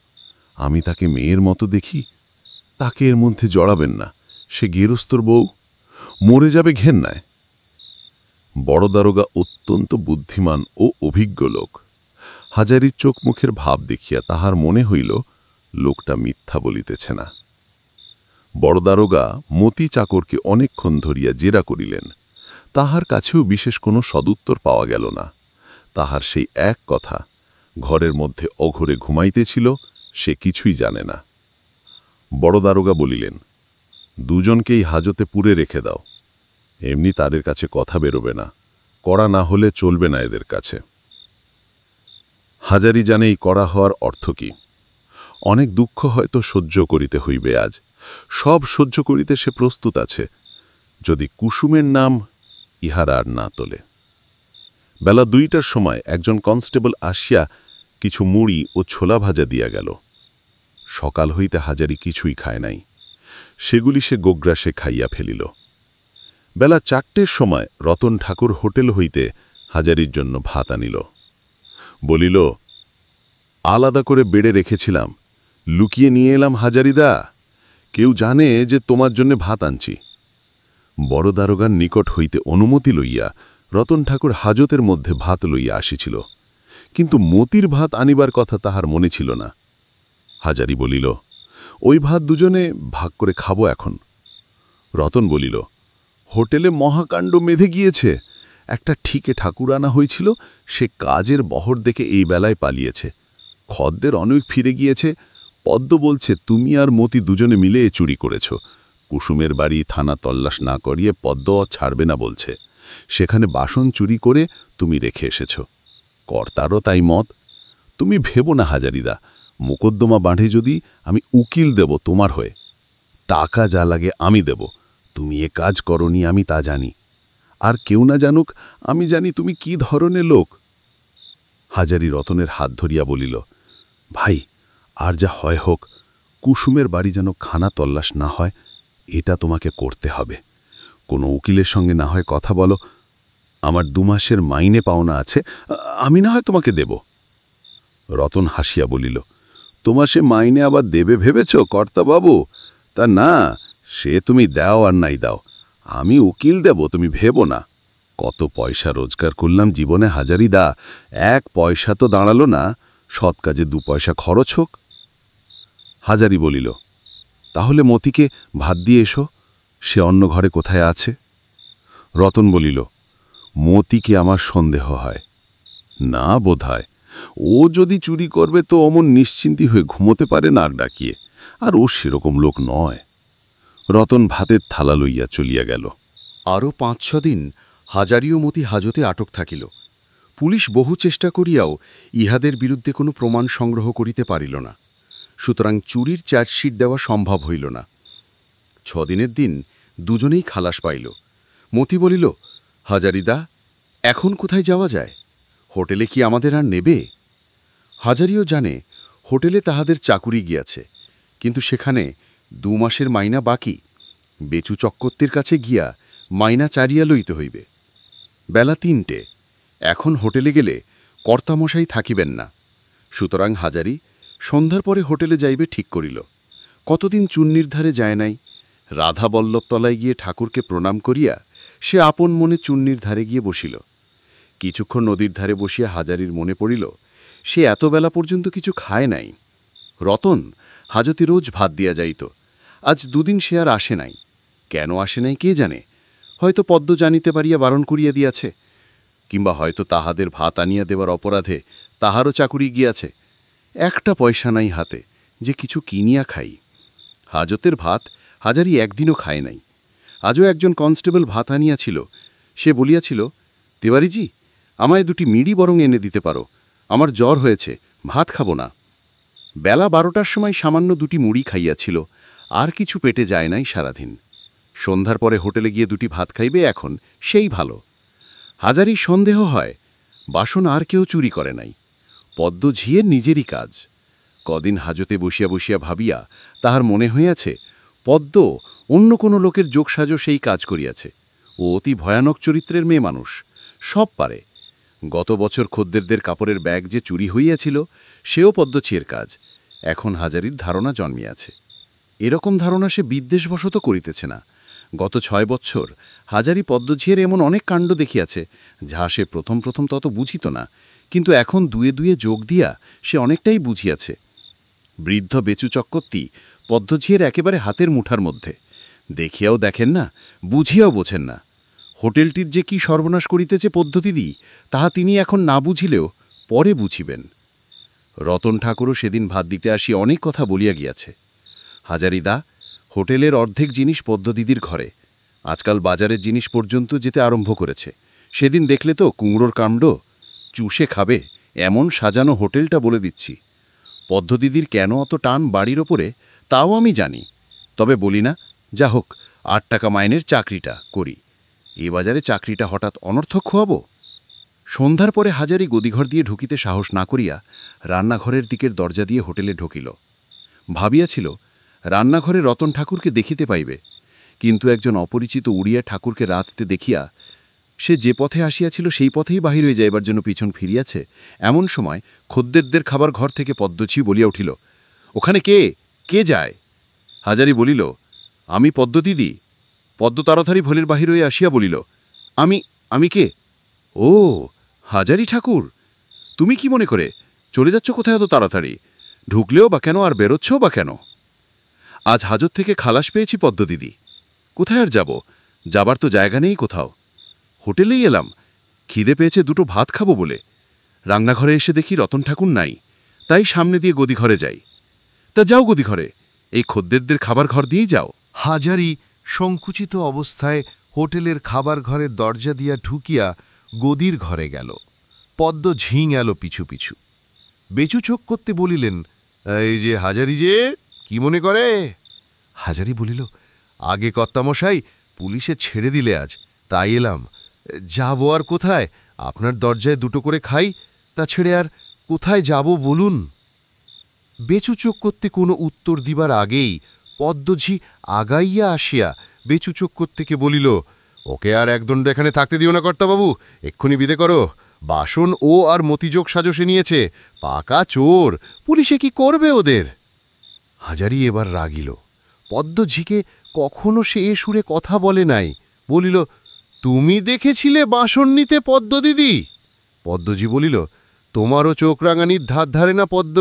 আমি তাকে মেয়ের মতো দেখি, তাকে এর মধ্যে জড়াবেন না, সে গেরস্তর বউ, মরে যাবে ঘেন্নায়। বড় দারোগা অত্যন্ত বুদ্ধিমান ও অভিজ্ঞ লোক। হাজারীর চোখ মুখের ভাব দেখিয়া তাহার মনে হইল লোকটা মিথ্যা বলিতেছে না। বড় দারোগা মতি চাকরকে অনেকক্ষণ ধরিয়া জেরা করিলেন, তাহার কাছেও বিশেষ কোনো সদুত্তর পাওয়া গেল না। তাহার সেই এক কথা, ঘরের মধ্যে অঘরে ঘুমাইতেছিল, সে কিছুই জানে না। বড় দারোগা বলিলেন, দুজনকেই হাজতে পুরে রেখে দাও, এমনি তাদের কাছে কথা বেরোবে না, কড়া না হলে চলবে না এদের কাছে। হাজারি জানে এই কড়া হওয়ার অর্থ কি। অনেক দুঃখ হয়তো সহ্য করিতে হইবে আজ, সব সহ্য করিতে সে প্রস্তুত আছে, যদি কুসুমের নাম ইহার আর না তোলে। বেলা 2টার সময় একজন কনস্টেবল আসিয়া কিছু মুড়ি ও ছোলা ভাজা দিয়া গেল। সকাল হইতে হাজারি কিছুই খায় নাই, সেগুলি সে গোগ্রাসে খাইয়া ফেলিল। বেলা 4টের সময় রতন ঠাকুর হোটেল হইতে হাজারির জন্য ভাত আনিল। বলিল, আলাদা করে বেড়ে রেখেছিলাম, লুকিয়ে নিয়ে এলাম হাজারিদা, কেউ জানে যে তোমার জন্য ভাত আনছি। বড় দারোগার নিকট হইতে অনুমতি লইয়া রতন ঠাকুর হাজতের মধ্যে ভাত লইয়া আসিছিল, কিন্তু মতির ভাত আনিবার কথা তাহার মনে ছিল না। হাজারি বলিল, ওই ভাত দুজনে ভাগ করে খাবো এখন। রতন বলিল, হোটেলে মহাকাণ্ড মেধে গিয়েছে, একটা ঠিকে ঠাকুর আনা হয়েছিল, সে কাজের বহর দেখে এই বেলায় পালিয়েছে। খদ্দের অনেক ফিরে গিয়েছে, পদ্ম বলছে তুমি আর মতি দুজনে মিলে এ চুরি করেছ। কুসুমের বাড়ি থানা তল্লাশ না করিয়ে পদ্ম ছাড়বে না বলছে, সেখানে বাসন চুরি করে তুমি রেখে এসেছ। কর্তারও তাই মত। তুমি ভেবো না হাজারিদা, মোকদ্দমা বাঁধে যদি আমি উকিল দেব তোমার হয়ে, টাকা যা লাগে আমি দেব, তুমি এ কাজ করনি আমি তা জানি, আর কেউ না জানুক আমি জানি তুমি কি ধরনের লোক। হাজারি রতনের হাত ধরিয়া বলিল, ভাই, আর যা হয় হোক, কুসুমের বাড়ি যেন খানা তল্লাশ না হয়, এটা তোমাকে করতে হবে। কোনো উকিলের সঙ্গে না হয় কথা বলো, আমার 2 মাসের মাইনে পাওনা আছে, আমি না হয় তোমাকে দেব। রতন হাসিয়া বলিল, তোমার সে মাইনে আবার দেবে ভেবেছ কর্তাবাবু? তা না, সে তুমি দাও আর নাই দাও, আমি উকিল দেব তুমি ভেবো না। কত পয়সা রোজগার করলাম জীবনে হাজারিদা, 1 পয়সা তো দাঁড়ালো না, সৎ কাজে 2 পয়সা খরচ হোক। হাজারি বলিল, তাহলে মতিকে ভাত দিয়ে এসো, সে অন্য ঘরে কোথায় আছে। রতন বলিল, মতিকে আমার সন্দেহ হয় না, বোধ হয় ও যদি চুরি করবে তো অমন নিশ্চিন্তি হয়ে ঘুমোতে পারে না ডাকিয়ে, আর ও সেরকম লোক নয়। রতন ভাতের থালা লইয়া চলিয়া গেল। আরও 5-6 দিন হাজারি ও মতি হাজতে আটক থাকিল। পুলিশ বহু চেষ্টা করিয়াও ইহাদের বিরুদ্ধে কোনো প্রমাণ সংগ্রহ করিতে পারিল না, সুতরাং চুরির চার্জশিট দেওয়া সম্ভব হইল না। 6 দিনের দিন দুজনেই খালাস পাইল। মতি বলিল, হাজারিদা, এখন কোথায় যাওয়া যায়? হোটেলে কি আমাদের আর নেবে? হাজারিও জানে হোটেলে তাহাদের চাকুরি গিয়াছে, কিন্তু সেখানে 2 মাসের মাইনা বাকি। বেচু চক্কর্তির কাছে গিয়া মাইনা চারিয়া লইতে হইবে। বেলা 3টে, এখন হোটেলে গেলে কর্তামশাই থাকিবেন না, সুতরাং হাজারি সন্ধ্যার পরে হোটেলে যাইবে ঠিক করিল। কতদিন চুন্নির ধারে যায় নাই, রাধা বল্লভতলায় গিয়ে ঠাকুরকে প্রণাম করিয়া সে আপন মনে চুন্নির ধারে গিয়ে বসিল। কিছুক্ষণ নদীর ধারে বসিয়া হাজারির মনে পড়িল সে এত বেলা পর্যন্ত কিছু খায় নাই। রতন হাজতে রোজ ভাত দিয়া যাইত, আজ 2 দিন সে আর আসে নাই। কেন আসে নাই কে জানে, হয়তো পদ্ম জানিতে পারিয়া বারণ করিয়া দিয়াছে, কিংবা হয়তো তাহাদের ভাত আনিয়া দেওয়ার অপরাধে তাহারও চাকুরি গিয়াছে। একটা পয়সা নাই হাতে যে কিছু কিনিয়া খাই। হাজতের ভাত হাজারি একদিনও খায় নাই। আজও একজন কনস্টেবল ভাত আনিয়াছিল। সে বলিয়াছিল, তিওয়ারিজি, আমায় 2টি মিড়ি বরং এনে দিতে পারো, আমার জ্বর হয়েছে, ভাত খাবো না। বেলা 12টার সময় সামান্য 2টি মুড়ি খাইয়াছিল, আর কিছু পেটে যায় নাই সারাদিন। সন্ধ্যার পরে হোটেলে গিয়ে 2টি ভাত খাইবে, এখন সেই ভালো। হাজারির সন্দেহ হয় বাসন আর কেউ চুরি করে নাই, পদ্ম ঝিয়ের নিজেরই কাজ। কদিন হাজতে বসিয়া বসিয়া ভাবিয়া তাহার মনে হইয়াছে পদ্ম অন্য কোনো লোকের যোগসাজো সেই কাজ করিয়াছে। ও অতি ভয়ানক চরিত্রের মেয়ে মানুষ, সব পারে। গত বছর খদ্দেরদের কাপড়ের ব্যাগ যে চুরি হইয়াছিল, সেও পদ্মছিয়ের কাজ। এখন হাজারির ধারণা জন্মিয়াছে। এরকম ধারণা সে বিদ্বেষবশত করিতেছে না। গত 6 বৎসর হাজারি পদ্মঝিয়ের এমন অনেক কাণ্ড দেখিয়াছে, যাহা সে প্রথম প্রথম তত বুঝিত না, কিন্তু এখন দুয়ে দুয়ে যোগ দিয়া সে অনেকটাই বুঝিয়াছে। বৃদ্ধ বেচু চক্রবর্তী পদ্মঝিয়ের একেবারে হাতের মুঠার মধ্যে। দেখিয়াও দেখেন না, বুঝিয়াও বোঝেন না। হোটেলটির যে কি সর্বনাশ করিতেছে পদ্ধতিদি, তাহা তিনি এখন না বুঝিলেও পরে বুঝিবেন। রতন ঠাকুরও সেদিন ভাত দিতে আসি অনেক কথা বলিয়া গিয়াছে। হাজারিদা, হোটেলের অর্ধেক জিনিস পদ্মদিদির ঘরে, আজকাল বাজারের জিনিস পর্যন্ত যেতে আরম্ভ করেছে। সেদিন দেখলে তো কুমড়োর কাণ্ড, চুষে খাবে এমন সাজানো হোটেলটা, বলে দিচ্ছি। পদ্মদিদির কেন অত টান বাড়ির ওপরে তাও আমি জানি, তবে বলি না। যা হোক, 8 টাকা মাইনের চাকরিটা করি, এ বাজারে চাকরিটা হঠাৎ অনর্থক খোয়াবো। সন্ধ্যার পরে হাজারি গদিঘর দিয়ে ঢুকিতে সাহস না করিয়া রান্নাঘরের দিকের দরজা দিয়ে হোটেলে ঢুকিল। ভাবিয়াছিল রান্নাঘরে রতন ঠাকুরকে দেখিতে পাইবে, কিন্তু একজন অপরিচিত উড়িয়া ঠাকুরকে রাততে দেখিয়া সে যে পথে আসিয়াছিল সেই পথেই বাহির হয়ে যাইবার জন্য পিছন ফিরিয়াছে। এমন সময় খদ্দেরদের খাবার ঘর থেকে পদ্মছি বলিয়া উঠিল, ওখানে কে কে যায়? হাজারি বলিল, আমি পদ্মদিদি। পদ্ম তাড়াতাড়ি ভোলের বাহির হয়ে আসিয়া বলিল, আমি কে? ও, হাজারি ঠাকুর, তুমি কি মনে করে চলে যাচ্ছ কোথায় এত তাড়াতাড়ি? ঢুকলেও বা কেন, আর বেরোচ্ছও বা কেন? আজ হাজত থেকে খালাস পেয়েছি পদ্মদিদি। কোথায় আর যাব? যাবার তো জায়গা নেই কোথাও। হোটেলেই এলাম, খিদে পেয়েছে, 2টো ভাত খাবো বলে। রান্নাঘরে এসে দেখি রতন ঠাকুর নাই, তাই সামনে দিয়ে গদিঘরে যাই। তা যাও গদিঘরে, এই খদ্দেরদের খাবার ঘর দিয়েই যাও। হাজারি সংকুচিত অবস্থায় হোটেলের খাবার ঘরের দরজা দিয়া ঢুকিয়া গদির ঘরে গেল। পদ্ম ঝিঁ গেল পিছু পিছু। বেচু চোখ করতে বলিলেন, এই যে হাজারি, যে কি মনে করে? হাজারি বলিল, আগে কর্তামশাই, পুলিশে ছেড়ে দিলে আজ, তাই এলাম। যাব আর কোথায়? আপনার দরজায় 2টো করে খাই, তা ছেড়ে আর কোথায় যাব বলুন? বেচু চোখ করতে কোনো উত্তর দিবার আগেই পদ্মঝি আগাইয়া আসিয়া বেচু চোখ করতেকে বলিল, ওকে আর একদণ্ড এখানে থাকতে দিও না কর্তাবাবু, এক্ষুনি বিদে করো। বাসন ও আর মতিযোগ সাজসে নিয়েছে, পাকা চোর, পুলিশে কি করবে ওদের? হাজারি এবার রাগিল। পদ্মঝিকে কখনো সে এ সুরে কথা বলে নাই। বলিল, তুমি দেখেছিলে বাসন নিতে পদ্মদিদি? পদ্মজি বলিল, তোমারও চোখ রাঙানির ধার ধারে না পদ্ম,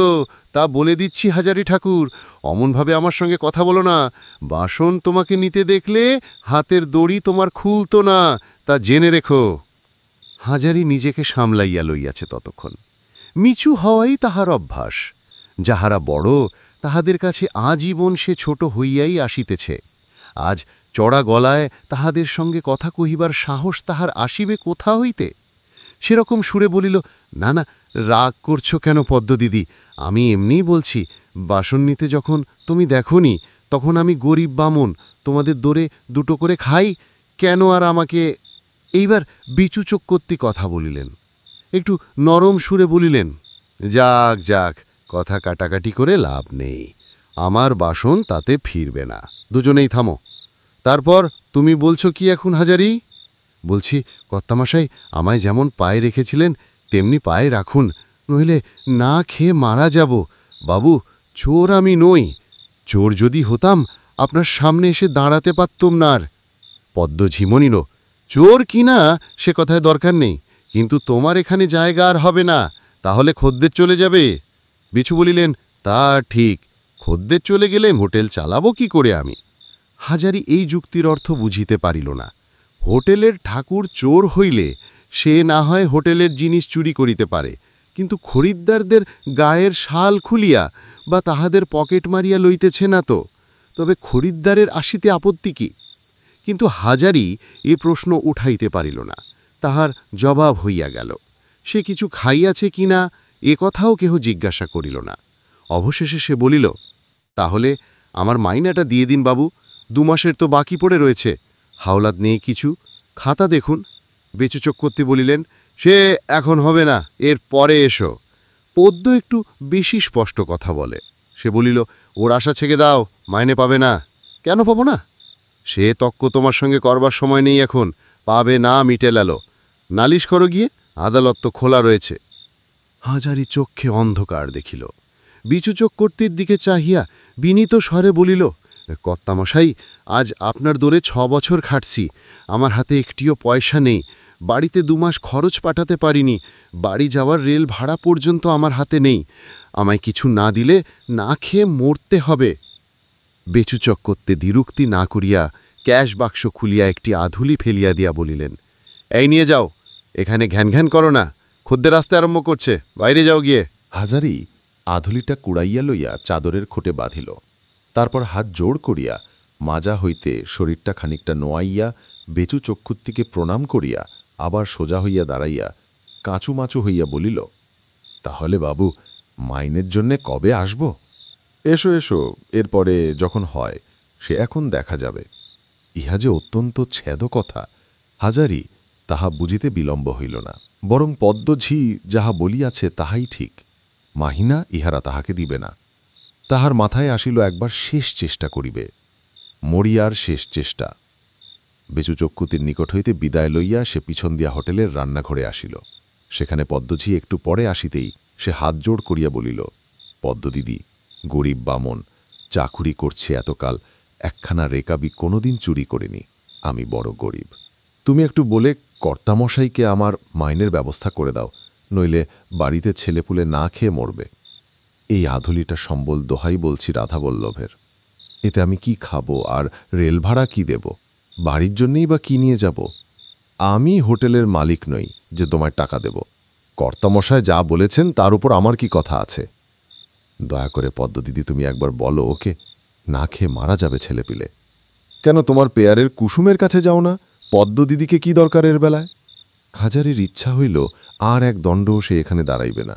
তা বলে দিচ্ছি হাজারি ঠাকুর, অমনভাবে আমার সঙ্গে কথা বলো না। বাসন তোমাকে নিতে দেখলে হাতের দড়ি তোমার খুলতো না, তা জেনে রেখো। হাজারি নিজেকে সামলাইয়া লইয়াছে ততক্ষণ। মিচু হওয়াই তাহার অভ্যাস। যাহারা বড়, তাহাদের কাছে আজীবন সে ছোট হইয়াই আসিতেছে। আজ চড়া গলায় তাহাদের সঙ্গে কথা কহিবার সাহস তাহার আসিবে কোথা হইতে? সেরকম সুরে বলিল, না না, রাগ করছো কেন পদ্মদিদি? আমি এমনিই বলছি, বাসন নিতে যখন তুমি দেখোনি, তখন আমি গরিব বামন, তোমাদের দোরে 2টো করে খাই, কেন আর আমাকে? এইবার বিচু চক্রবর্তী কথা বলিলেন, একটু নরম সুরে বলিলেন, যাক যাক, কথা কাটাকাটি করে লাভ নেই, আমার বাসন তাতে ফিরবে না, দুজনেই থামো। তারপর তুমি বলছো কি এখন হাজারি? বলছি, কর্তামশাই, আমায় যেমন পায়ে রেখেছিলেন তেমনি পায়ে রাখুন, নইলে না খেয়ে মারা যাব। বাবু, চোর আমি নই, চোর যদি হতাম আপনার সামনে এসে দাঁড়াতে পারতুম না। আর পদ্ম ঝিমনিল, চোর কিনা সে কথায় দরকার নেই, কিন্তু তোমার এখানে জায়গা আর হবে না, তাহলে খদ্দের চলে যাবে। বিছু বলিলেন, তা ঠিক, খদ্দের চলে গেলে হোটেল চালাবো কি করে আমি? হাজারি এই যুক্তির অর্থ বুঝিতে পারিল না। হোটেলের ঠাকুর চোর হইলে সে না হয় হোটেলের জিনিস চুরি করিতে পারে, কিন্তু খরিদ্দারদের গায়ের শাল খুলিয়া বা তাহাদের পকেট মারিয়া লইতেছে না তো? তবে খরিদ্দারের আসিতে আপত্তি কি? কিন্তু হাজারি এ প্রশ্ন উঠাইতে পারিল না, তাহার জবাব হইয়া গেল। সে কিছু খাইয়াছে কিনা এ কথাও কেহ জিজ্ঞাসা করিল না। অবশেষে সে বলিল, তাহলে আমার মাইনাটা দিয়ে দিন বাবু, 2 মাসের তো বাকি পড়ে রয়েছে। হাওলাত নেই কিছু, খাতা দেখুন। বেচু চোখ করতে বলিলেন, সে এখন হবে না, এর পরে এসো। পদ্য একটু বেশি স্পষ্ট কথা বলে। সে বলিল, ওর আশা ছেড়ে দাও, মাইনে পাবে না। কেন পাবো না? সে তক্ক তোমার সঙ্গে করবার সময় নেই এখন, পাবে না মিটে লালো। নালিশ করো গিয়ে, আদালত তো খোলা রয়েছে। হাজারি চক্ষে অন্ধকার দেখিল। বিচু চক্রবর্তীর দিকে চাহিয়া বিনীত স্বরে বলিল, কর্তামশাই, আজ আপনার দোরে 6 বছর খাটছি, আমার হাতে একটিও পয়সা নেই। বাড়িতে 2 মাস খরচ পাঠাতে পারিনি, বাড়ি যাওয়ার রেল ভাড়া পর্যন্ত আমার হাতে নেই। আমায় কিছু না দিলে না খেয়ে মরতে হবে। বেচু চক্রবর্তী দ্বিরুক্তি না করিয়া ক্যাশ বাক্স খুলিয়া একটি আধুলি ফেলিয়া দিয়া বলিলেন, এই নিয়ে যাও, এখানে ঘ্যান ঘ্যান করো না, খদ্দের আসতে আরম্ভ করছে, বাইরে যাও গিয়ে। হাজারি আধুলিটা কুড়াইয়া লইয়া চাদরের খোটে বাঁধিল। তারপর হাত জোড় করিয়া মাজা হইতে শরীরটা খানিকটা নোয়াইয়া বেচু চক্ষুত্তিকে প্রণাম করিয়া আবার সোজা হইয়া দাঁড়াইয়া কাঁচুমাচু হইয়া বলিল, তাহলে বাবু, মাইনের জন্যে কবে আসব? এসো এসো, এরপরে যখন হয় সে এখন দেখা যাবে। ইহা যে অত্যন্ত ছেদ কথা। হাজারি তাহা বুঝিতে বিলম্ব হইল না, বরং পদ্মঝি যাহা বলিয়াছে তাহাই ঠিক। মাহিনা ইহারা তাহাকে দিবে না। তাহার মাথায় আসিল একবার শেষ চেষ্টা করিবে, মরিয়ার শেষ চেষ্টা। বেচু চক্ষুতির নিকট হইতে বিদায় লইয়া সে পিছন দিয়া হোটেলের রান্নাঘরে আসিল। সেখানে পদ্মঝি একটু পরে আসিতেই সে হাত জোড় করিয়া বলিল, পদ্মদিদি, গরিব বামন, চাকুরি করছে এতকাল, একখানা রেকাবি কোনোদিন চুরি করিনি, আমি বড় গরিব। তুমি একটু বলে কর্তামশাইকে আমার মাইনের ব্যবস্থা করে দাও, নইলে বাড়িতে ছেলেপুলে না খেয়ে মরবে। এই আধুলিটা সম্বল দোহাই বলছি রাধাবল্লভের, এতে আমি কি খাবো আর রেল ভাড়া কি দেব? বাড়ির জন্যেই বা কি নিয়ে যাব? আমি হোটেলের মালিক নই যে তোমায় টাকা দেব। কর্তামশায় যা বলেছেন তার উপর আমার কি কথা আছে? দয়া করে পদ্মদিদি তুমি একবার বলো ওকে, না খেয়ে মারা যাবে ছেলেপিলে। কেন তোমার পেয়ারের কুসুমের কাছে যাও না? পদ্মদিদিকে কি দরকারের বেলায়? হাজারের ইচ্ছা হইল আর এক দণ্ডও সে এখানে দাঁড়াইবে না।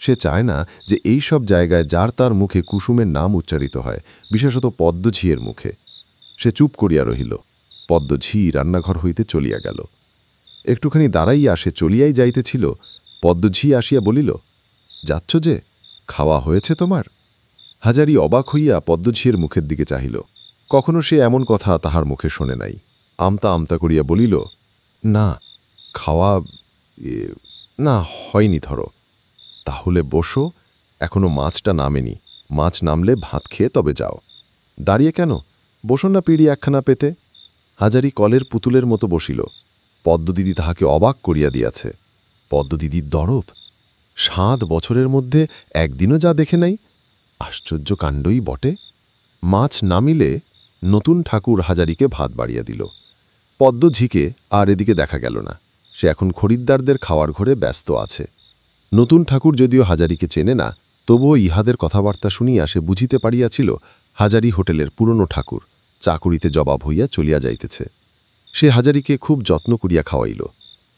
সে চায় না যে এই সব জায়গায় যার তার মুখে কুসুমের নাম উচ্চারিত হয়, বিশেষত পদ্মঝিয়ের মুখে। সে চুপ করিয়া রহিল। পদ্মঝি রান্নাঘর হইতে চলিয়া গেল। একটুখানি দাঁড়াইয়া সে চলিয়াই যাইতেছিল, পদ্মঝি আসিয়া বলিল, যাচ্ছ যে, খাওয়া হয়েছে তোমার? হাজারি অবাক হইয়া পদ্মঝিয়ের মুখের দিকে চাহিল। কখনো সে এমন কথা তাহার মুখে শোনে নাই। আমতা আমতা করিয়া বলিল, না, খাওয়া না হয়নি ধরো। তাহলে বসো, এখনো মাছটা নামেনি, মাছ নামলে ভাত খেয়ে তবে যাও। দাঁড়িয়ে কেন, বসো না পিড়ি একখানা পেতে। হাজারি কলের পুতুলের মতো বসিল। পদ্মদিদি তাহাকে অবাক করিয়া দিয়াছে। পদ্মদিদির দরদ 7 বছরের মধ্যে একদিনও যা দেখে নাই। আশ্চর্য কাণ্ডই বটে। মাছ নামিলে নতুন ঠাকুর হাজারিকে ভাত বাড়িয়া দিল। পদ্মঝিকে আর এদিকে দেখা গেল না। সে এখন খরিদ্দারদের খাওয়ার ঘরে ব্যস্ত আছে। নতুন ঠাকুর যদিও হাজারিকে চেনে না, তবুও ইহাদের কথাবার্তা শুনিয়া সে বুঝিতে পারিয়াছিল হাজারি হোটেলের পুরনো ঠাকুর, চাকুরিতে জবাব হইয়া চলিয়া যাইতেছে। সে হাজারিকে খুব যত্ন করিয়া খাওয়াইল।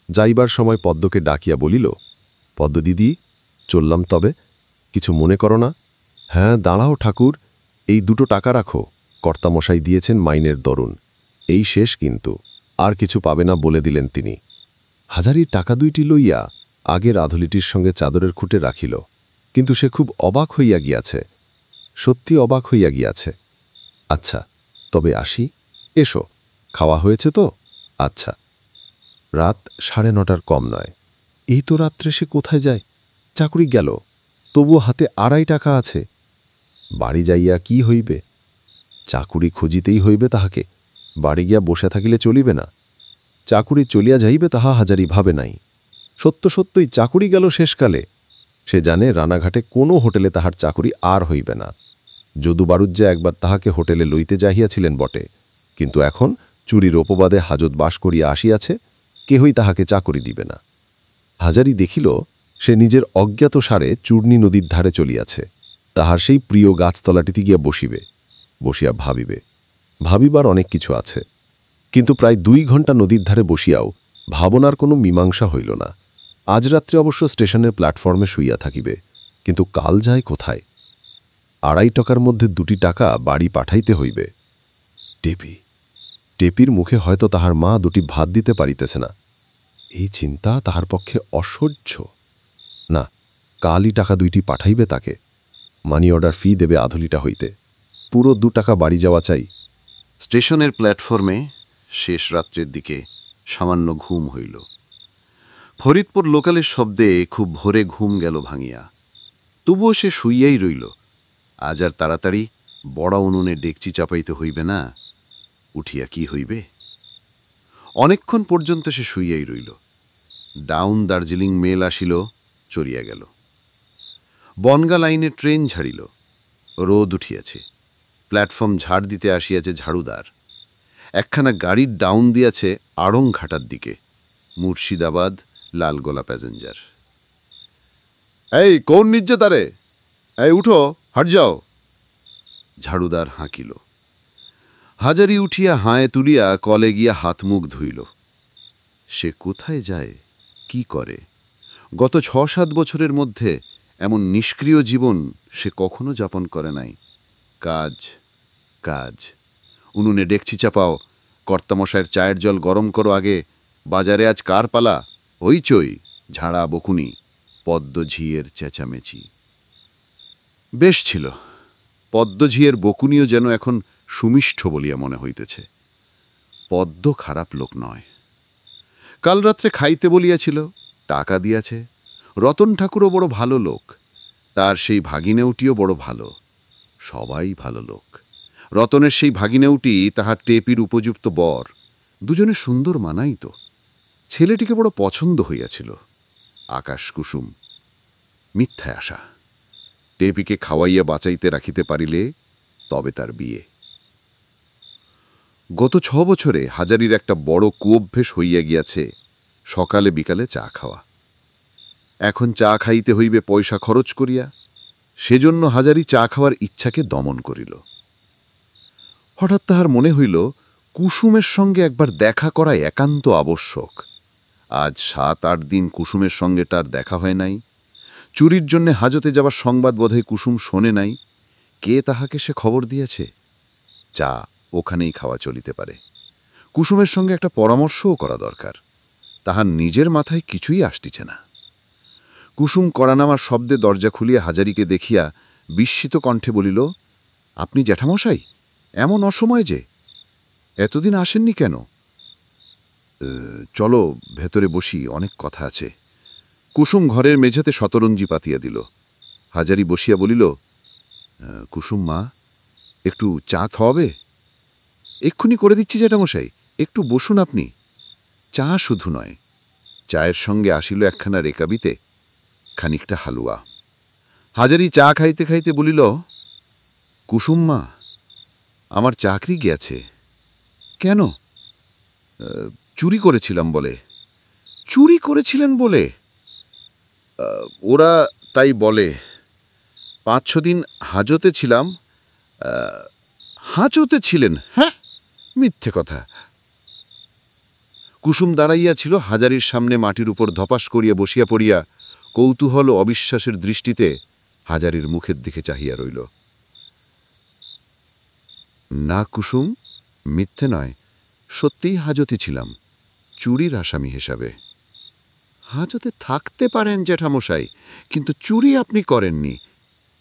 যাইবার সময় পদ্মকে ডাকিয়া বলিল, পদ্মদিদি, চললাম তবে, কিছু মনে করো না? হ্যাঁ, দাঁড়াও ঠাকুর, এই 2 টাকা রাখো, কর্তামশাই দিয়েছেন মাইনের দরুন, এই শেষ কিন্তু, আর কিছু পাবে না বলে দিলেন তিনি। হাজারির টাকা 2টি লইয়া আগের আধুলিটির সঙ্গে চাদরের খুঁটে রাখিল। কিন্তু সে খুব অবাক হইয়া গিয়াছে, সত্যি অবাক হইয়া গিয়াছে। আচ্ছা, তবে আসি। এসো, খাওয়া হয়েছে তো? আচ্ছা। রাত 9:30 কম নয়। এই তো রাত্রে সে কোথায় যায়? চাকুরি গেল, তবুও হাতে 2.5 টাকা আছে। বাড়ি যাইয়া কি হইবে? চাকুরি খুঁজিতেই হইবে তাহাকে, বাড়ি গিয়া বসে থাকিলে চলিবে না। চাকুরি চলিয়া যাইবে তাহা হাজারি ভাবে নাই। সত্য সত্যই চাকুরি গেল শেষকালে। সে জানে রানাঘাটে কোনো হোটেলে তাহার চাকুরি আর হইবে না। যদু বারুজ্জা একবার তাহাকে হোটেলে লইতে যাইয়াছিলেন বটে, কিন্তু এখন চুরির অপবাদে হাজত বাস করিয়া আসিয়াছে, কেহই তাহাকে চাকুরি দিবে না। হাজারি দেখিল সে নিজের অজ্ঞাত সারে চূর্ণী নদীর ধারে চলিয়াছে। তাহার সেই প্রিয় গাছতলাটিতে গিয়া বসিবে, বসিয়া ভাবিবে। ভাবিবার অনেক কিছু আছে। কিন্তু প্রায় 2 ঘণ্টা নদীর ধারে বসিয়াও ভাবনার কোনো মীমাংসা হইল না। আজ রাত্রে অবশ্য স্টেশনের প্ল্যাটফর্মে শুইয়া থাকিবে, কিন্তু কাল যায় কোথায়? 2.5 টাকার মধ্যে 2 টাকা বাড়ি পাঠাইতে হইবে। টেপির মুখে হয়তো তাহার মা 2 ভাত দিতে পারিতেছে না। এই চিন্তা তাহার পক্ষে অসহ্য। না, কালই টাকা 2টি পাঠাইবে তাকে। মানি অর্ডার ফি দেবে আধলিটা হইতে। পুরো 2 টাকা বাড়ি যাওয়া চাই। স্টেশনের প্ল্যাটফর্মে শেষ রাত্রের দিকে সামান্য ঘুম হইল। ফরিদপুর লোকালের শব্দে খুব ভোরে ঘুম গেল ভাঙিয়া। তবুও সে শুইয়াই রইল। আজ আর তাড়াতাড়ি বড়া উনুনে ডেকচি চাপাইতে হইবে না। উঠিয়া কি হইবে? অনেকক্ষণ পর্যন্ত সে শুইয়াই রইল। ডাউন দার্জিলিং মেল আসিল, চড়িয়া গেল। বনগা লাইনে ট্রেন ঝাড়িল। রোদ উঠিয়াছে। প্ল্যাটফর্ম ঝাড় দিতে আসিয়াছে ঝাড়ুদার। একখানা গাড়ির ডাউন দিয়াছে আড়ংঘাটার দিকে। মুর্শিদাবাদ লালগোলা প্যাসেঞ্জার। এই কোন নিজ্জে তারে? এই উঠো, হাট যাও। ঝাড়ুদার হাঁকিল। হাজারি উঠিয়া হাঁয়ে তুলিয়া কলে গিয়া হাত মুখ ধুইল। সে কোথায় যায়, কি করে? গত 6-7 বছরের মধ্যে এমন নিষ্ক্রিয় জীবন সে কখনো যাপন করে নাই। কাজ, কাজ। উনুনে ডেকচি চাপাও, কর্তামশায়ের চায়ের জল গরম করো আগে, বাজারে আজ কার পালা, হইচই, ঝাড়া বকুনি, পদ্মঝিয়ের চেঁচামেচি। বেশ ছিল। পদ্মঝিয়ের বকুনিও যেন এখন সুমিষ্ঠ বলিয়া মনে হইতেছে। পদ্ম খারাপ লোক নয়। কাল রাত্রে খাইতে বলিয়াছিল, টাকা দিয়াছে। রতন ঠাকুরও বড় ভালো লোক। তার সেই ভাগিনেউটিও বড় ভালো। সবাই ভালো লোক। রতনের সেই ভাগিনেউটি তাহার টেপির উপযুক্ত বর। দুজনে সুন্দর মানাই তো। ছেলেটিকে বড় পছন্দ হইয়াছিল। আকাশ কুসুম। মিথ্যায় আশা। টেপিকে খাওয়াইয়া বাঁচাইতে রাখিতে পারিলে তবে তার বিয়ে। গত 6 বছরে হাজারির একটা বড় কুঅভ্যেস হইয়া গিয়াছে সকালে বিকালে চা খাওয়া। এখন চা খাইতে হইবে পয়সা খরচ করিয়া। সেজন্য হাজারি চা খাওয়ার ইচ্ছাকে দমন করিল। হঠাৎ তাহার মনে হইল কুসুমের সঙ্গে একবার দেখা করা একান্ত আবশ্যক। আজ 7-8 দিন কুসুমের সঙ্গে তার দেখা হয় নাই। চুরির জন্য হাজতে যাবার সংবাদ বোধহয় কুসুম শোনে নাই। কে তাহাকে সে খবর দিয়েছে? চা ওখানেই খাওয়া চলিতে পারে। কুসুমের সঙ্গে একটা পরামর্শও করা দরকার। তাহার নিজের মাথায় কিছুই আসতিছে না। কুসুম কড়ানামার শব্দে দরজা খুলিয়া হাজারিকে দেখিয়া বিস্মিত কণ্ঠে বলিল, আপনি জ্যাঠামশাই, এমন অসময় যে? এতদিন আসেননি কেন? চলো ভেতরে বসি, অনেক কথা আছে। কুসুম ঘরের মেঝেতে শতরঞ্জি পাতিয়া দিল। হাজারি বসিয়া বলিল, কুসুম মা, একটু চা খাওয়াবে? এক্ষুনি করে দিচ্ছি জ্যাঠামশাই, একটু বসুন আপনি। চা শুধু নয়, চায়ের সঙ্গে আসিল একখানা রেকাবিতে খানিকটা হালুয়া। হাজারি চা খাইতে খাইতে বলিল, কুসুম মা, আমার চাকরি গেছে। কেন? চুরি করেছিলাম বলে। চুরি করেছিলেন বলে? ওরা তাই বলে। 5-6 দিন হাজতে ছিলাম। হাজতে ছিলেন? হ্যাঁ, মিথ্যে কথা। কুসুম দাঁড়াইয়াছিল হাজারির সামনে, মাটির উপর ধপাস করিয়া বসিয়া পড়িয়া কৌতূহল ও অবিশ্বাসের দৃষ্টিতে হাজারির মুখের দিকে চাহিয়া রইল। না কুসুম, মিথ্যে নয়, সত্যিই হাজতে ছিলাম, চুরির আসামি হিসাবে। হাজতে থাকতে পারেন জ্যাঠামশাই, কিন্তু চুরি আপনি করেননি,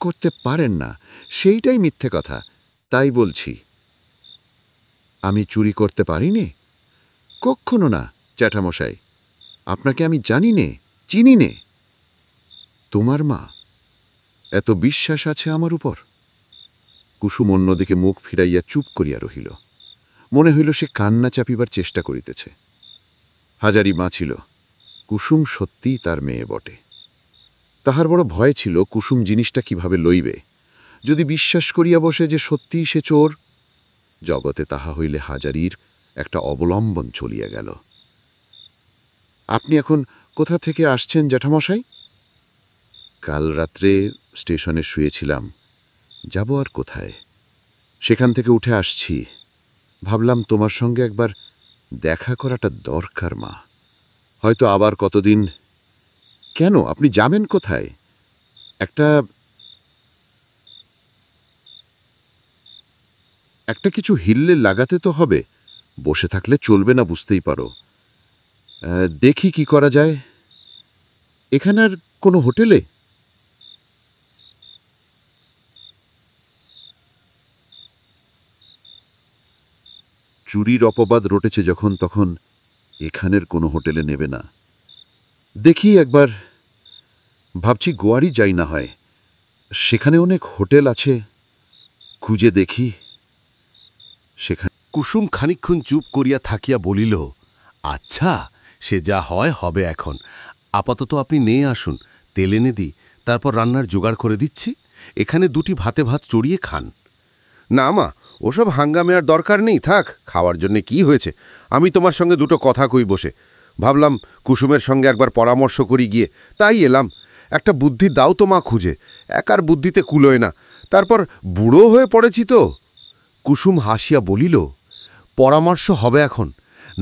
করতে পারেন না, সেইটাই মিথ্যে কথা। তাই বলছি। আমি চুরি করতে পারিনি? কখনো না জ্যাঠামশাই। আপনাকে আমি জানি নে, চিনি নে। তোমার মা, এত বিশ্বাস আছে আমার উপর? কুসুম অন্যদিকে মুখ ফিরাইয়া চুপ করিয়া রহিল। মনে হইল সে কান্না চাপিবার চেষ্টা করিতেছে। হাজারি বাঁচিল। কুসুম সত্যিই তার মেয়ে বটে। তাহার বড় ভয় ছিল কুসুম জিনিসটা কিভাবে লইবে। যদি বিশ্বাস করিয়া বসে যে সত্যিই সে চোর, জগতে তাহা হইলে হাজারির একটা অবলম্বন চলিয়া গেল। আপনি এখন কোথা থেকে আসছেন জ্যাঠামশাই? কাল রাত্রে স্টেশনে শুয়েছিলাম। যাব আর কোথায়? সেখান থেকে উঠে আসছি। ভাবলাম তোমার সঙ্গে একবার দেখা করাটা দরকার মা। হয়তো আবার কতদিন। কেন, আপনি যাবেন কোথায়? একটা কিছু হিললে লাগাতে তো হবে, বসে থাকলে চলবে না, বুঝতেই পারো। দেখি কি করা যায়। এখানের কোনো হোটেলে? চুরির অপবাদ রটেছে যখন, তখন এখানের কোনো হোটেলে নেবে না। দেখি একবার, ভাবছি গোয়ারই যাই না হয়, সেখানে অনেক হোটেল আছে, খুঁজে দেখি সেখানে। কুসুম খানিকক্ষণ চুপ করিয়া থাকিয়া বলিল, আচ্ছা, সে যা হয় হবে। এখন আপাতত আপনি নিয়ে আসুন, তেল এনে দিই, তারপর রান্নার জোগাড় করে দিচ্ছি। এখানে দুটি ভাতে ভাত চড়িয়ে খান। না মা, ওসব হাঙ্গামে আর দরকার নেই, থাক। খাওয়ার জন্যে কি হয়েছে? আমি তোমার সঙ্গে দুটো কথা কই বসে। ভাবলাম কুসুমের সঙ্গে একবার পরামর্শ করি গিয়ে, তাই এলাম। একটা বুদ্ধি দাও তো মা খুঁজে, একার বুদ্ধিতে কুলোয় না। তারপর বুড়ো হয়ে পড়েছি তো। কুসুম হাসিয়া বলিল, পরামর্শ হবে এখন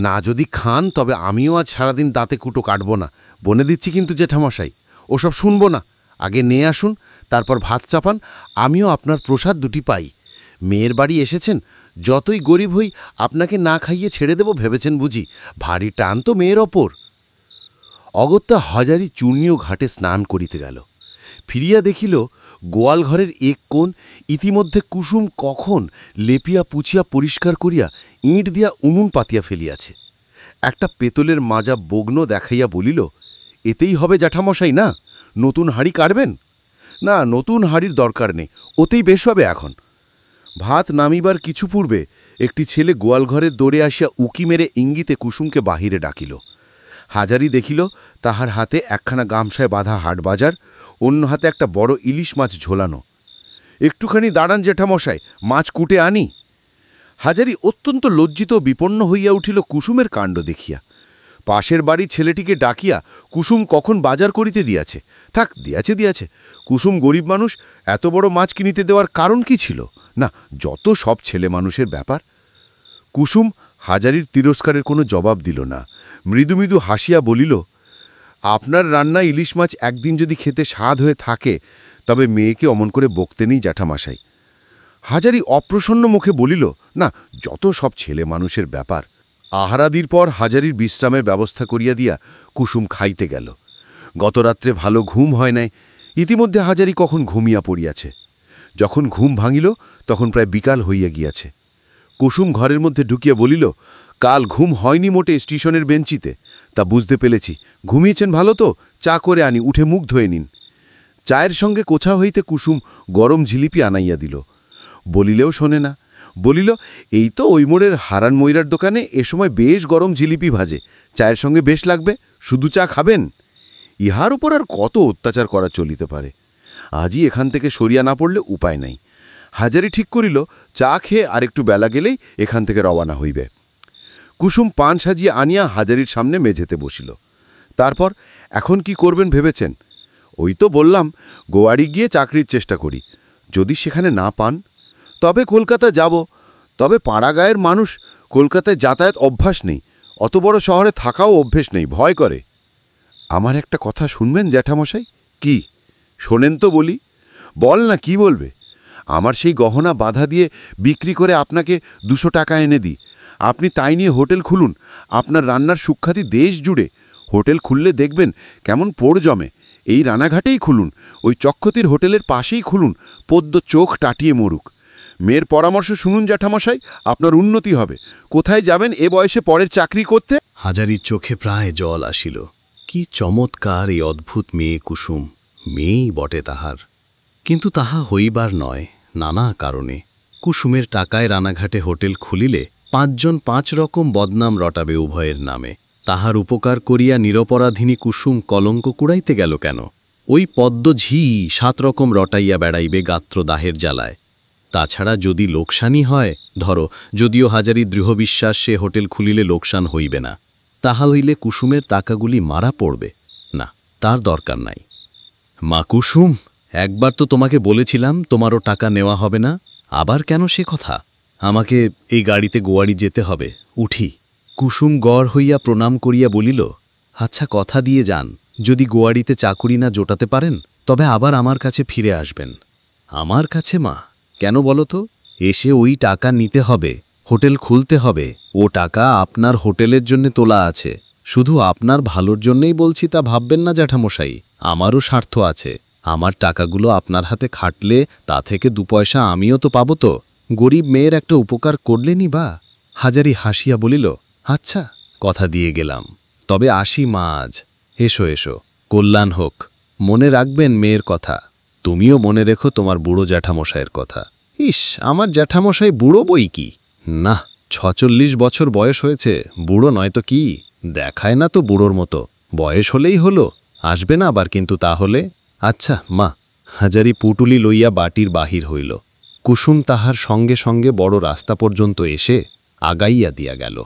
না, যদি খান তবে আমিও আজ সারাদিন দাঁতে কুটো কাটব না, বনে দিচ্ছি কিন্তু জেঠামশাই। ওসব শুনব না, আগে নিয়ে আসুন, তারপর ভাত চাপান, আমিও আপনার প্রসাদ দুটি পাই। মেয়ের বাড়ি এসেছেন, যতই গরিব হই আপনাকে না খাইয়ে ছেড়ে দেব ভেবেছেন বুঝি? ভারী টান তো মেয়ের ওপর। অগত্যা হাজারি চূর্ণীয় ঘাটে স্নান করিতে গেল। ফিরিয়া দেখিল গোয়ালঘরের এক কোণ ইতিমধ্যে কুসুম কখন লেপিয়া পুছিয়া পরিষ্কার করিয়া ইঁট দিয়া উনুন পাতিয়া ফেলিয়াছে। একটা পেতলের মাজা বগ্ন দেখাইয়া বলিল, এতেই হবে জ্যাঠামশাই? না নতুন হাঁড়ি কাটবেন? না, নতুন হাঁড়ির দরকার নেই, ওতেই বেশ হবে এখন। ভাত নামিবার কিছু পূর্বে একটি ছেলে গোয়ালঘরের দৌড়ে আসিয়া উকি মেরে ইঙ্গিতে কুসুমকে বাহিরে ডাকিল। হাজারি দেখিল তাহার হাতে একখানা গামছায় বাঁধা হাটবাজার, অন্য হাতে একটা বড় ইলিশ মাছ ঝোলানো। একটুখানি দাঁড়ান জেঠামশাই, মাছ কুটে আনি। হাজারি অত্যন্ত লজ্জিত ও বিপন্ন হইয়া উঠিল কুসুমের কাণ্ড দেখিয়া। পাশের বাড়ির ছেলেটিকে ডাকিয়া কুসুম কখন বাজার করিতে দিয়াছে। থাক, দিয়াছে। কুসুম গরিব মানুষ, এত বড় মাছ কিনিতে দেওয়ার কারণ কি ছিল? না, যত সব ছেলে মানুষের ব্যাপার। কুসুম হাজারির তিরস্কারের কোনো জবাব দিল না, মৃদু মৃদু হাসিয়া বলিল, আপনার রান্না ইলিশ মাছ একদিন যদি খেতে স্বাদ হয়ে থাকে তবে মেয়েকে অমন করে বকতে নেই জ্যাঠামশাই। হাজারি অপ্রসন্ন মুখে বলিল, না, যত সব ছেলে মানুষের ব্যাপার। আহারাদির পর হাজারির বিশ্রামের ব্যবস্থা করিয়া দিয়া কুসুম খাইতে গেল। গতরাত্রে ভালো ঘুম হয় নাই, ইতিমধ্যে হাজারি কখন ঘুমিয়া পড়িয়াছে। যখন ঘুম ভাঙিল তখন প্রায় বিকাল হইয়া গিয়াছে। কুসুম ঘরের মধ্যে ঢুকিয়া বলিল, কাল ঘুম হয়নি মোটে স্টেশনের বেঞ্চিতে, তা বুঝতে পেরেছি। ঘুমিয়েছেন ভালো তো, চা করে আনি, উঠে মুখ ধুয়ে নিন। চায়ের সঙ্গে কোছা হইতে কুসুম গরম জিলিপি আনাইয়া দিল। বলিলেও শোনে না, বলিল, এই তো ওই মোড়ের হারান ময়রার দোকানে এ সময় বেশ গরম জিলিপি ভাজে, চায়ের সঙ্গে বেশ লাগবে, শুধু চা খাবেন? ইহার উপর আর কত অত্যাচার করা চলিতে পারে? আজই এখান থেকে সরিয়া না পড়লে উপায় নাই। হাজারি ঠিক করিল চা খেয়ে আর একটু বেলা গেলেই এখান থেকে রওনা হইবে। কুসুম পান সাজিয়ে আনিয়া হাজারির সামনে মেঝেতে বসিল। তারপর, এখন কি করবেন ভেবেছেন? ওই তো বললাম, গোয়াড়ি গিয়ে চাকরির চেষ্টা করি, যদি সেখানে না পান তবে কলকাতা যাব। তবে পাড়াগাঁয়ের মানুষ, কলকাতায় যাতায়াত অভ্যাস নেই, অত বড় শহরে থাকাও অভ্যেস নেই, ভয় করে। আমার একটা কথা শুনবেন জ্যাঠামশাই? কি? শোনেন তো বলি। বল না, কি বলবে? আমার সেই গহনা বাধা দিয়ে বিক্রি করে আপনাকে 200 টাকা এনে দিই, আপনি তাই নিয়ে হোটেল খুলুন, আপনার রান্নার সুখ্যাতি দেশ জুড়ে। হোটেল খুললে দেখবেন কেমন পোড় জমে। এই রানাঘাটেই খুলুন, ওই চক্ষতির হোটেলের পাশেই খুলুন, পদ্ম চোখ টাটিয়ে মরুক। মেয়ের পরামর্শ শুনুন জ্যাঠামশাই, আপনার উন্নতি হবে। কোথায় যাবেন এ বয়সে পরের চাকরি করতে? হাজারির চোখে প্রায় জল আসিল। কি চমৎকার এই অদ্ভুত মেয়ে কুসুম! মেয়েই বটে তাহার, কিন্তু তাহা হইবার নয় নানা কারণে। কুসুমের টাকায় রানাঘাটে হোটেল খুলিলে 5 জন 5 রকম বদনাম রটাবে উভয়ের নামে। তাহার উপকার করিয়া নিরপরাধিনী কুসুম কলঙ্ক কুড়াইতে গেল কেন? ওই পদ্ম ঝি 7 রকম রটাইয়া বেড়াইবে গাত্রদাহের জ্বালায়। তাছাড়া যদি লোকসানই হয়, ধরো, যদিও হাজারি দৃঢ় বিশ্বাস সে হোটেল খুলিলে লোকসান হইবে না, তাহা হইলে কুসুমের টাকাগুলি মারা পড়বে না, তার দরকার নাই। মা কুসুম, একবার তো তোমাকে বলেছিলাম তোমারও টাকা নেওয়া হবে না, আবার কেন সে কথা? আমাকে এই গাড়িতে গোয়াড়ি যেতে হবে, উঠি। কুসুম গড় হইয়া প্রণাম করিয়া বলিল, আচ্ছা কথা দিয়ে যান, যদি গোয়াড়িতে চাকুরি না জোটাতে পারেন তবে আবার আমার কাছে ফিরে আসবেন। আমার কাছে মা? কেন বলো তো? এসে ওই টাকা নিতে হবে, হোটেল খুলতে হবে। ও টাকা আপনার হোটেলের জন্য তোলা আছে। শুধু আপনার ভালোর জন্যই বলছি তা ভাববেন না জ্যাঠামশাই, আমারও স্বার্থ আছে। আমার টাকাগুলো আপনার হাতে খাটলে তা থেকে 2 পয়সা আমিও তো পাবো তো। গরিব মেয়ের একটা উপকার করলেনই বা। হাজারি হাসিয়া বলিল, আচ্ছা কথা দিয়ে গেলাম, তবে আসি মা আজ। এসো এসো, কল্যাণ হোক। মনে রাখবেন মেয়ের কথা, তুমিও মনে রেখো তোমার বুড়ো জ্যাঠামশাইয়ের কথা। ইস, আমার জ্যাঠামশাই বুড়ো বই কি? না, 46 বছর বয়স হয়েছে, বুড়ো নয় তো কি? দেখায় না তো বুড়োর মতো। বয়স হলেই হলো, আসবে না আবার কিন্তু তাহলে। আচ্ছা মা। হাজারি পুটুলি লইয়া বাটির বাহির হইল। কুসুম তাহার সঙ্গে সঙ্গে বড় রাস্তা পর্যন্ত এসে আগাইয়া দিয়া গেল।